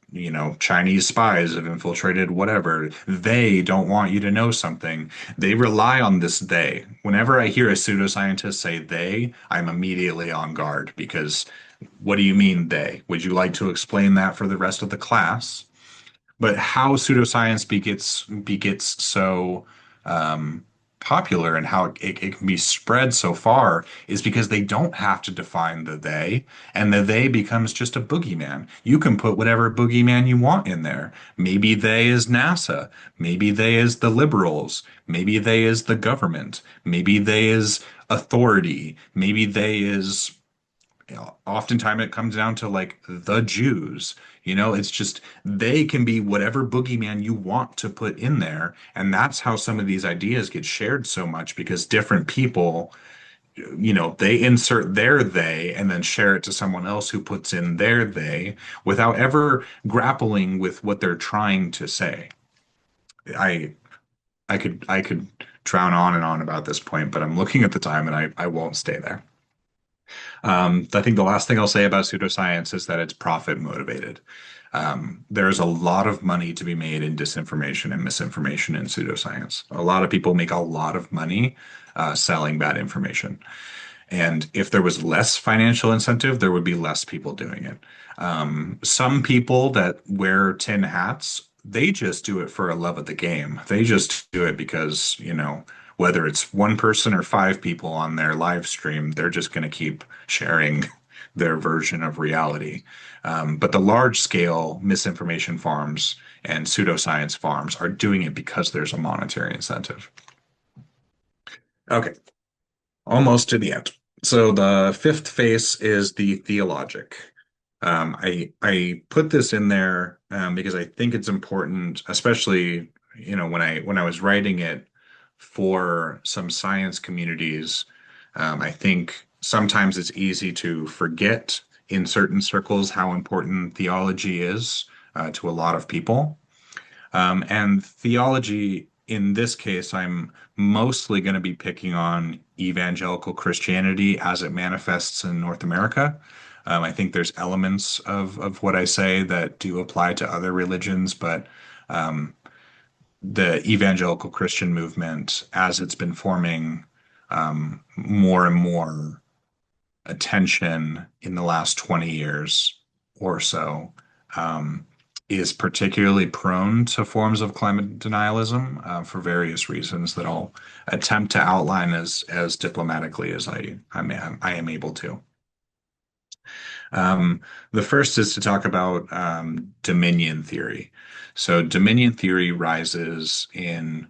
Chinese spies have infiltrated whatever. They don't want you to know something. They rely on this they. Whenever I hear a pseudoscientist say they, I'm immediately on guard because what do you mean they? Would you like to explain that for the rest of the class? But how pseudoscience begets so popular and how it can be spread so far is because they don't have to define the they, and the they becomes just a boogeyman. You can put whatever boogeyman you want in there. Maybe they is NASA. Maybe they is the liberals. Maybe they is the government. Maybe they is authority. Maybe they is oftentimes it comes down to like the Jews. It's just they can be whatever boogeyman you want to put in there. And that's how some of these ideas get shared so much because different people, they insert their they and then share it to someone else who puts in their they without ever grappling with what they're trying to say. I I could drown on and on about this point, but I'm looking at the time and I won't stay there. I think the last thing I'll say about pseudoscience is that it's profit motivated. There's a lot of money to be made in disinformation and misinformation in pseudoscience. A lot of people make a lot of money selling bad information. And if there was less financial incentive, there would be less people doing it. Some people that wear tin hats, they just do it for a love of the game. They just do it because, whether it's one person or five people on their live stream, they're just going to keep sharing their version of reality. But the large scale misinformation farms and pseudoscience farms are doing it because there's a monetary incentive. Okay, almost to the end. So the fifth face is the theologic. I put this in there because I think it's important, especially when I was writing it for some science communities. I think sometimes it's easy to forget in certain circles how important theology is to a lot of people. And theology, in this case, I'm mostly going to be picking on evangelical Christianity as it manifests in North America. I think there's elements of what I say that do apply to other religions, but um, the evangelical Christian movement, as it's been forming more and more attention in the last 20 years or so, um, is particularly prone to forms of climate denialism for various reasons that I'll attempt to outline as diplomatically as I am able to. Um, the first is to talk about dominion theory. So dominion theory rises in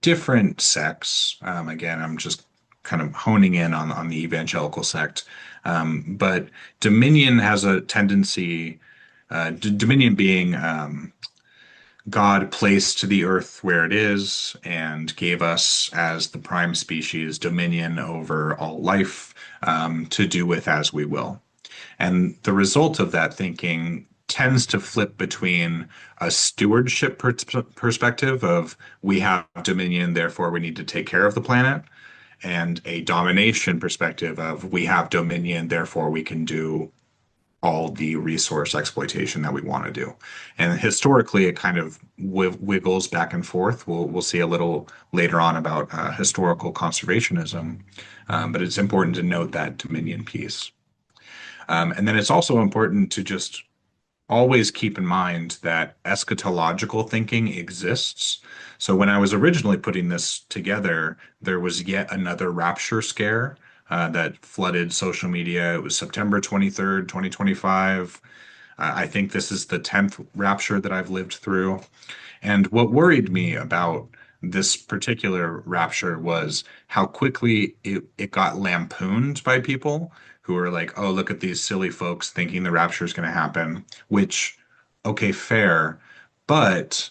different sects. Again, I'm just kind of honing in on the evangelical sect. But dominion has a tendency, dominion being God placed the earth where it is and gave us, as the prime species, dominion over all life to do with as we will. And the result of that thinking tends to flip between a stewardship perspective of we have dominion, therefore we need to take care of the planet, and a domination perspective of we have dominion, therefore we can do all the resource exploitation that we want to do. And historically, it kind of wiggles back and forth. We'll see a little later on about historical conservationism, but it's important to note that dominion piece. And then it's also important to just always keep in mind that eschatological thinking exists. So when I was originally putting this together, there was yet another rapture scare that flooded social media. It was September 23rd, 2025. I think this is the 10th rapture that I've lived through. And what worried me about this particular rapture was how quickly it got lampooned by people who were like, oh, look at these silly folks thinking the rapture is going to happen, which, okay, fair. But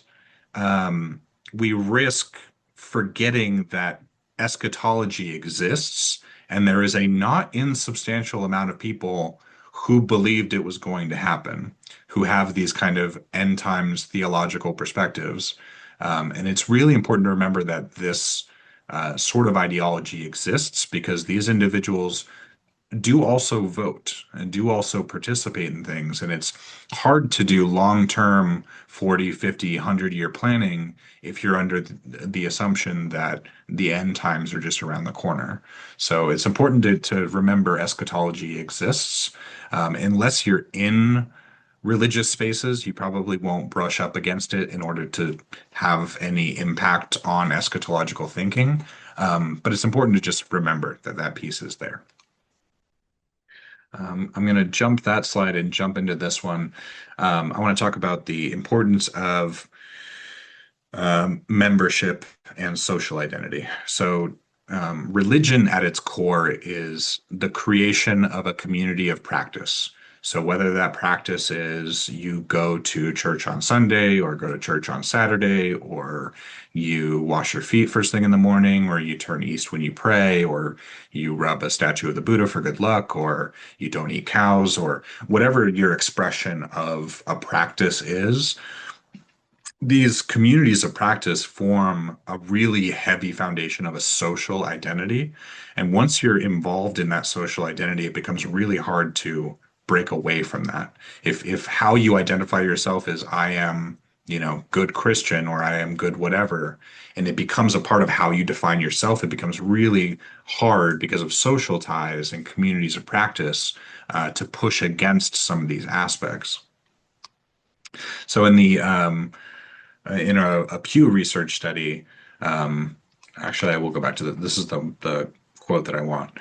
um, we risk forgetting that eschatology exists, and there is a not insubstantial amount of people who believed it was going to happen, who have these kind of end times theological perspectives. And it's really important to remember that this sort of ideology exists because these individuals do also vote and do also participate in things. And it's hard to do long-term 40, 50, 100-year planning if you're under the assumption that the end times are just around the corner. So it's important to remember eschatology exists. Unless you're in religious spaces, you probably won't brush up against it in order to have any impact on eschatological thinking. But it's important to just remember that that piece is there. I'm going to jump that slide and jump into this one. I want to talk about the importance of membership and social identity. So, religion at its core is the creation of a community of practice. So, whether that practice is you go to church on Sunday or go to church on Saturday, or you wash your feet first thing in the morning, or you turn east when you pray, or you rub a statue of the Buddha for good luck, or you don't eat cows, or whatever your expression of a practice is, these communities of practice form a really heavy foundation of a social identity. And once you're involved in that social identity, it becomes really hard to break away from that. If how you identify yourself is I am, good Christian or I am good whatever, and it becomes a part of how you define yourself, it becomes really hard because of social ties and communities of practice to push against some of these aspects. So in a Pew Research study, um, actually, I will go back to this is the quote that I want.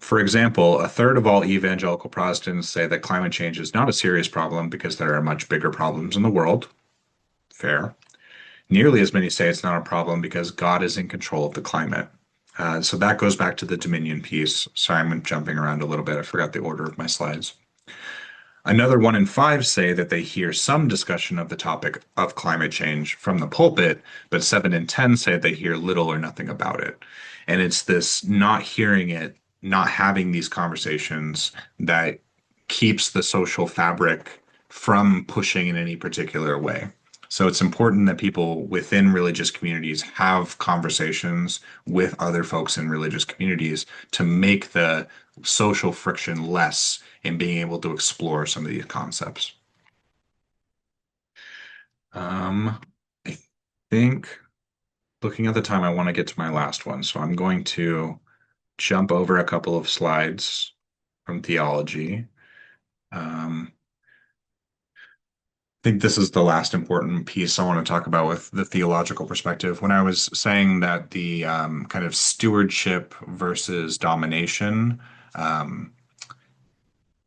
For example, a third of all evangelical Protestants say that climate change is not a serious problem because there are much bigger problems in the world. Fair. Nearly as many say it's not a problem because God is in control of the climate. So that goes back to the Dominion piece. Sorry, I'm jumping around a little bit. I forgot the order of my slides. Another 1 in 5 say that they hear some discussion of the topic of climate change from the pulpit, but 7 in 10 say they hear little or nothing about it. And it's this not hearing it, not having these conversations that keeps the social fabric from pushing in any particular way. So it's important that people within religious communities have conversations with other folks in religious communities to make the social friction less in being able to explore some of these concepts. Um, I think looking at the time, I want to get to my last one. So I'm going to jump over a couple of slides from theology. Um, I think this is the last important piece I want to talk about with the theological perspective. When I was saying that the kind of stewardship versus domination um,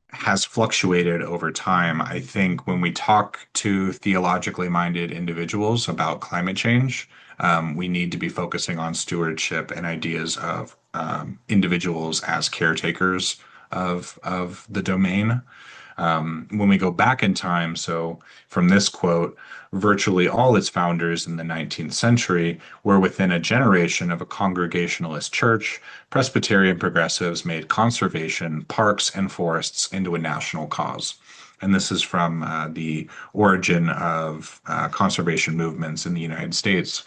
has fluctuated over time. I think when we talk to theologically minded individuals about climate change, we need to be focusing on stewardship and ideas of individuals as caretakers of the domain. When we go back in time, so from this quote, virtually all its founders in the 19th century were within a generation of a Congregationalist church. Presbyterian progressives made conservation, parks, and forests into a national cause. And this is from the origin of conservation movements in the United States.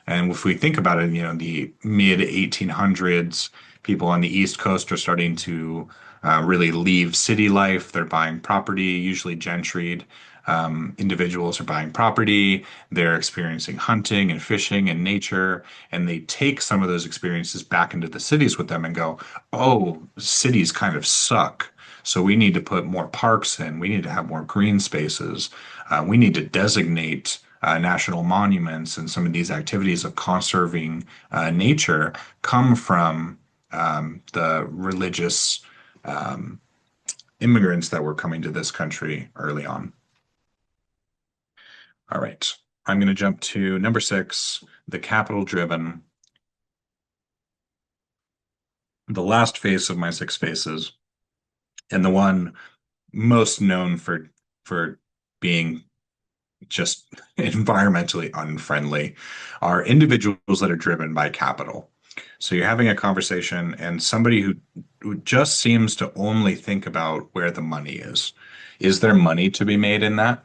And if we think about it, the mid 1800s, people on the East Coast are starting to really leave city life. They're buying property, usually gentried. Individuals are buying property. They're experiencing hunting and fishing and nature, and they take some of those experiences back into the cities with them and go, "Oh, cities kind of suck. So we need to put more parks in. We need to have more green spaces. We need to designate national monuments." And some of these activities of conserving nature come from the religious um, immigrants that were coming to this country early on. All right. I'm going to jump to number 6, the capital driven, the last phase of my 6 phases, and the one most known for being just environmentally unfriendly are individuals that are driven by capital. So you're having a conversation and somebody who just seems to only think about where the money is. Is there money to be made in that?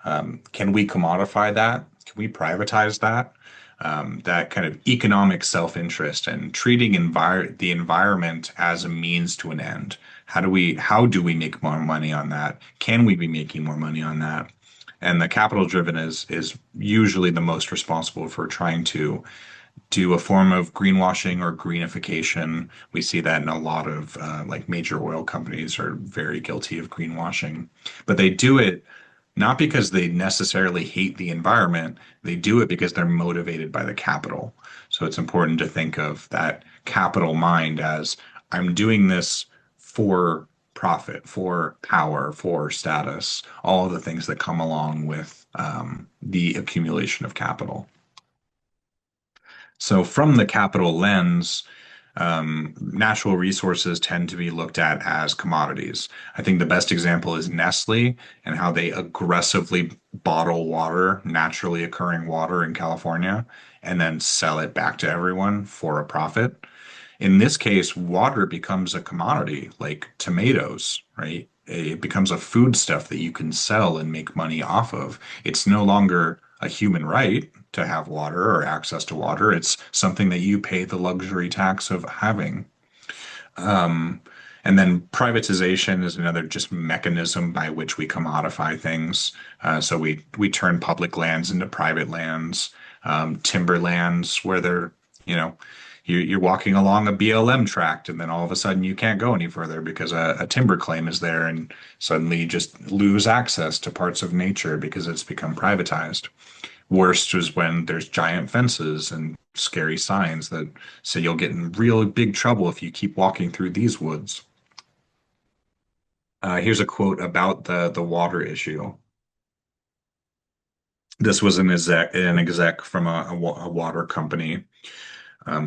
Can we commodify that? Can we privatize that? That kind of economic self-interest and treating the environment as a means to an end. How do we make more money on that? Can we be making more money on that? And the capital driven is usually the most responsible for trying to do a form of greenwashing or greenification. We see that in a lot of like major oil companies are very guilty of greenwashing, but they do it not because they necessarily hate the environment. They do it because they're motivated by the capital. So it's important to think of that capital mind as I'm doing this for profit, for power, for status, all of the things that come along with the accumulation of capital. So, from the capital lens, natural resources tend to be looked at as commodities. I think the best example is Nestle and how they aggressively bottle water, naturally occurring water in California, and then sell it back to everyone for a profit. In this case, water becomes a commodity like tomatoes, right? It becomes a foodstuff that you can sell and make money off of. It's no longer a human right to have water or access to water. It's something that you pay the luxury tax of having. Um, and then privatization is another just mechanism by which we commodify things. So we turn public lands into private lands, timberlands where they're, you know, you're walking along a BLM tract, and then all of a sudden you can't go any further because a timber claim is there, and suddenly you just lose access to parts of nature because it's become privatized. Worst is when there's giant fences and scary signs that say you'll get in real big trouble if you keep walking through these woods. Here's a quote about the water issue. This was an exec from a water company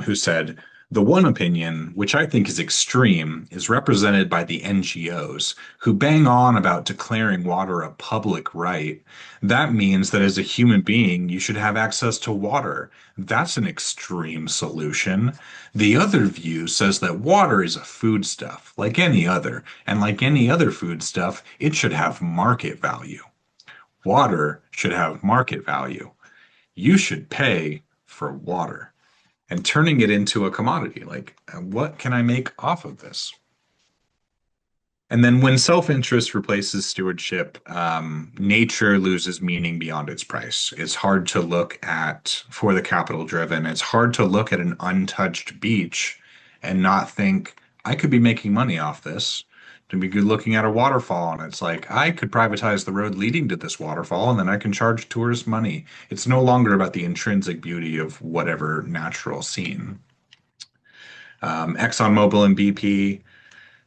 who said, "The one opinion, which I think is extreme, is represented by the NGOs who bang on about declaring water a public right. That means that as a human being, you should have access to water. That's an extreme solution. The other view says that water is a foodstuff, like any other, and like any other foodstuff, it should have market value. Water should have market value. You should pay for water." And turning it into a commodity. Like, what can I make off of this? And then when self-interest replaces stewardship, nature loses meaning beyond its price. It's hard to look at, for the capital driven, it's hard to look at an untouched beach and not think, I could be making money off this. To be good looking at a waterfall, and it's like, I could privatize the road leading to this waterfall, and then I can charge tourists money. It's no longer about the intrinsic beauty of whatever natural scene. ExxonMobil and BP.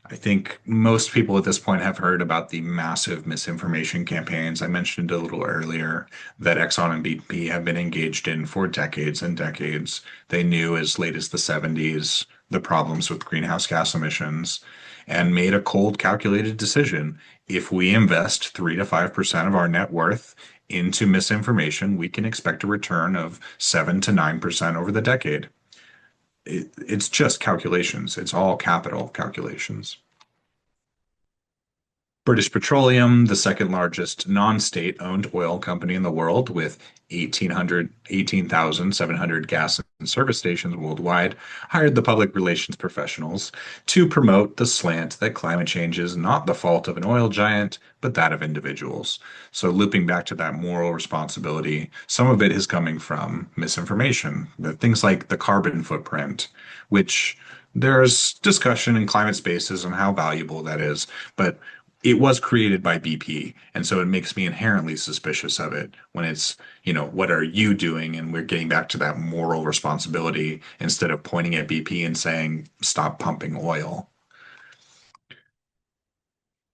I think most people at this point have heard about the massive misinformation campaigns I mentioned a little earlier that Exxon and BP have been engaged in for decades and decades. They knew as late as the 70s the problems with greenhouse gas emissions and made a cold, calculated decision. If we invest 3 to 5% of our net worth into misinformation, we can expect a return of 7 to 9% over the decade. It's just calculations. It's all capital calculations. British Petroleum, the second largest non-state owned oil company in the world with 18,700 gas and service stations worldwide, hired the public relations professionals to promote the slant that climate change is not the fault of an oil giant, but that of individuals. So looping back to that moral responsibility, some of it is coming from misinformation. Things like the carbon footprint, which there's discussion in climate spaces on how valuable that is, but it was created by BP, and so it makes me inherently suspicious of it when it's, what are you doing? And we're getting back to that moral responsibility instead of pointing at BP and saying, stop pumping oil.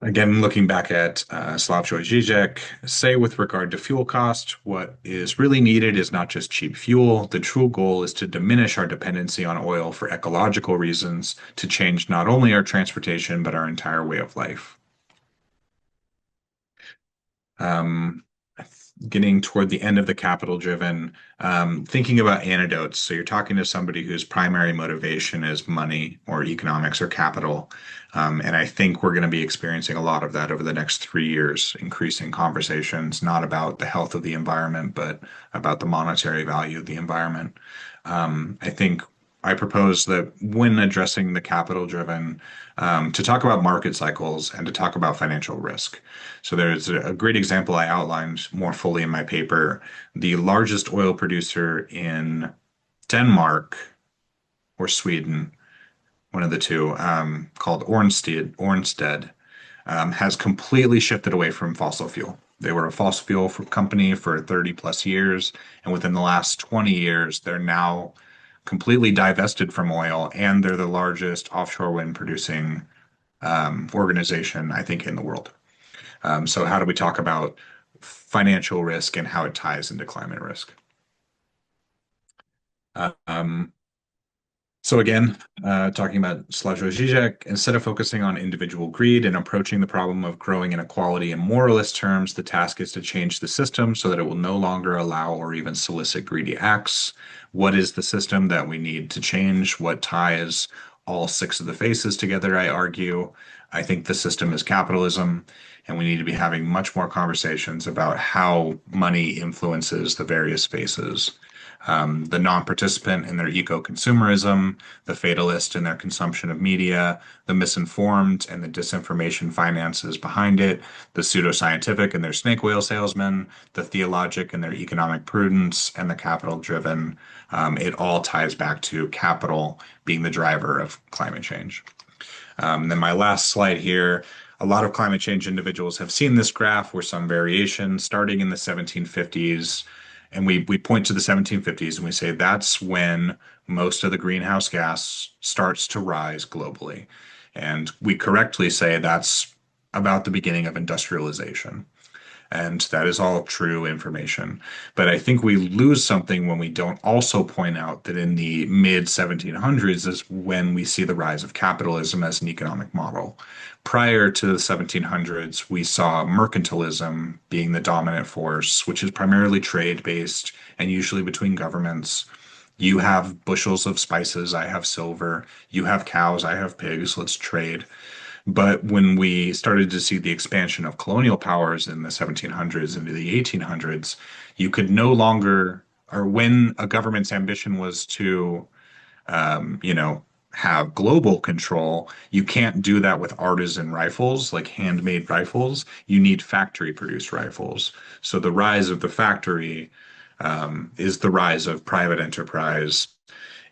Again, looking back at Slavoj Žižek, say with regard to fuel cost, what is really needed is not just cheap fuel. The true goal is to diminish our dependency on oil for ecological reasons, to change not only our transportation, but our entire way of life. Um, Getting toward the end of the capital driven, thinking about antidotes. So you're talking to somebody whose primary motivation is money or economics or capital. And I think we're going to be experiencing a lot of that over the next 3 years, increasing conversations, not about the health of the environment, but about the monetary value of the environment. I think I propose that when addressing the capital driven, to talk about market cycles and to talk about financial risk. So there's a great example I outlined more fully in my paper. The largest oil producer in Denmark or Sweden, one of the two, called Orsted, has completely shifted away from fossil fuel. They were a fossil fuel company for 30 plus years, and within the last 20 years, they're now completely divested from oil, and they're the largest offshore wind producing organization, I think, in the world. So how do we talk about financial risk and how it ties into climate risk? Um, so again, talking about Slavoj Žižek, instead of focusing on individual greed and approaching the problem of growing inequality in moralist terms, the task is to change the system so that it will no longer allow or even solicit greedy acts. What is the system that we need to change? What ties all six of the faces together, I argue. I think the system is capitalism, and we need to be having much more conversations about how money influences the various faces. The non-participant in their eco-consumerism, the fatalist in their consumption of media, the misinformed and the disinformation finances behind it, the pseudoscientific and their snake oil salesmen, the theologic and their economic prudence, and the capital-driven. It all ties back to capital being the driver of climate change. Then my last slide here. A lot of climate change individuals have seen this graph where some variation starting in the 1750s. And we point to the 1750s and we say that's when most of the greenhouse gas starts to rise globally. And we correctly say that's about the beginning of industrialization. And that is all true information. But I think we lose something when we don't also point out that in the mid 1700s is when we see the rise of capitalism as an economic model. Prior to the 1700s, we saw mercantilism being the dominant force, which is primarily trade based and usually between governments. You have bushels of spices, I have silver. You have cows, I have pigs, let's trade. But when we started to see the expansion of colonial powers in the 1700s into the 1800s, you could no longer, or when a government's ambition was to, you know, have global control, you can't do that with artisan rifles, like handmade rifles. You need factory produced rifles. So the rise of the factory, is the rise of private enterprise,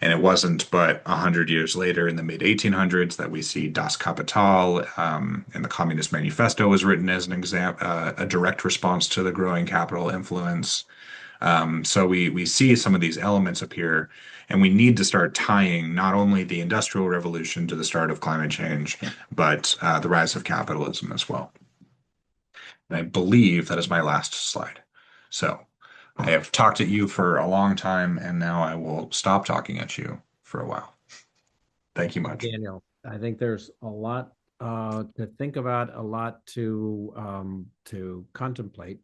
and it wasn't but 100 years later in the mid 1800s that we see Das Kapital, and the Communist Manifesto was written as an example, a direct response to the growing capital influence. So we see some of these elements appear, and we need to start tying not only the Industrial Revolution to the start of climate change, but the rise of capitalism as well. And I believe that is my last slide. So I have talked at you for a long time, and now I will stop talking at you for a while. Thank you much. Daniel, I think there's a lot to think about, a lot to contemplate.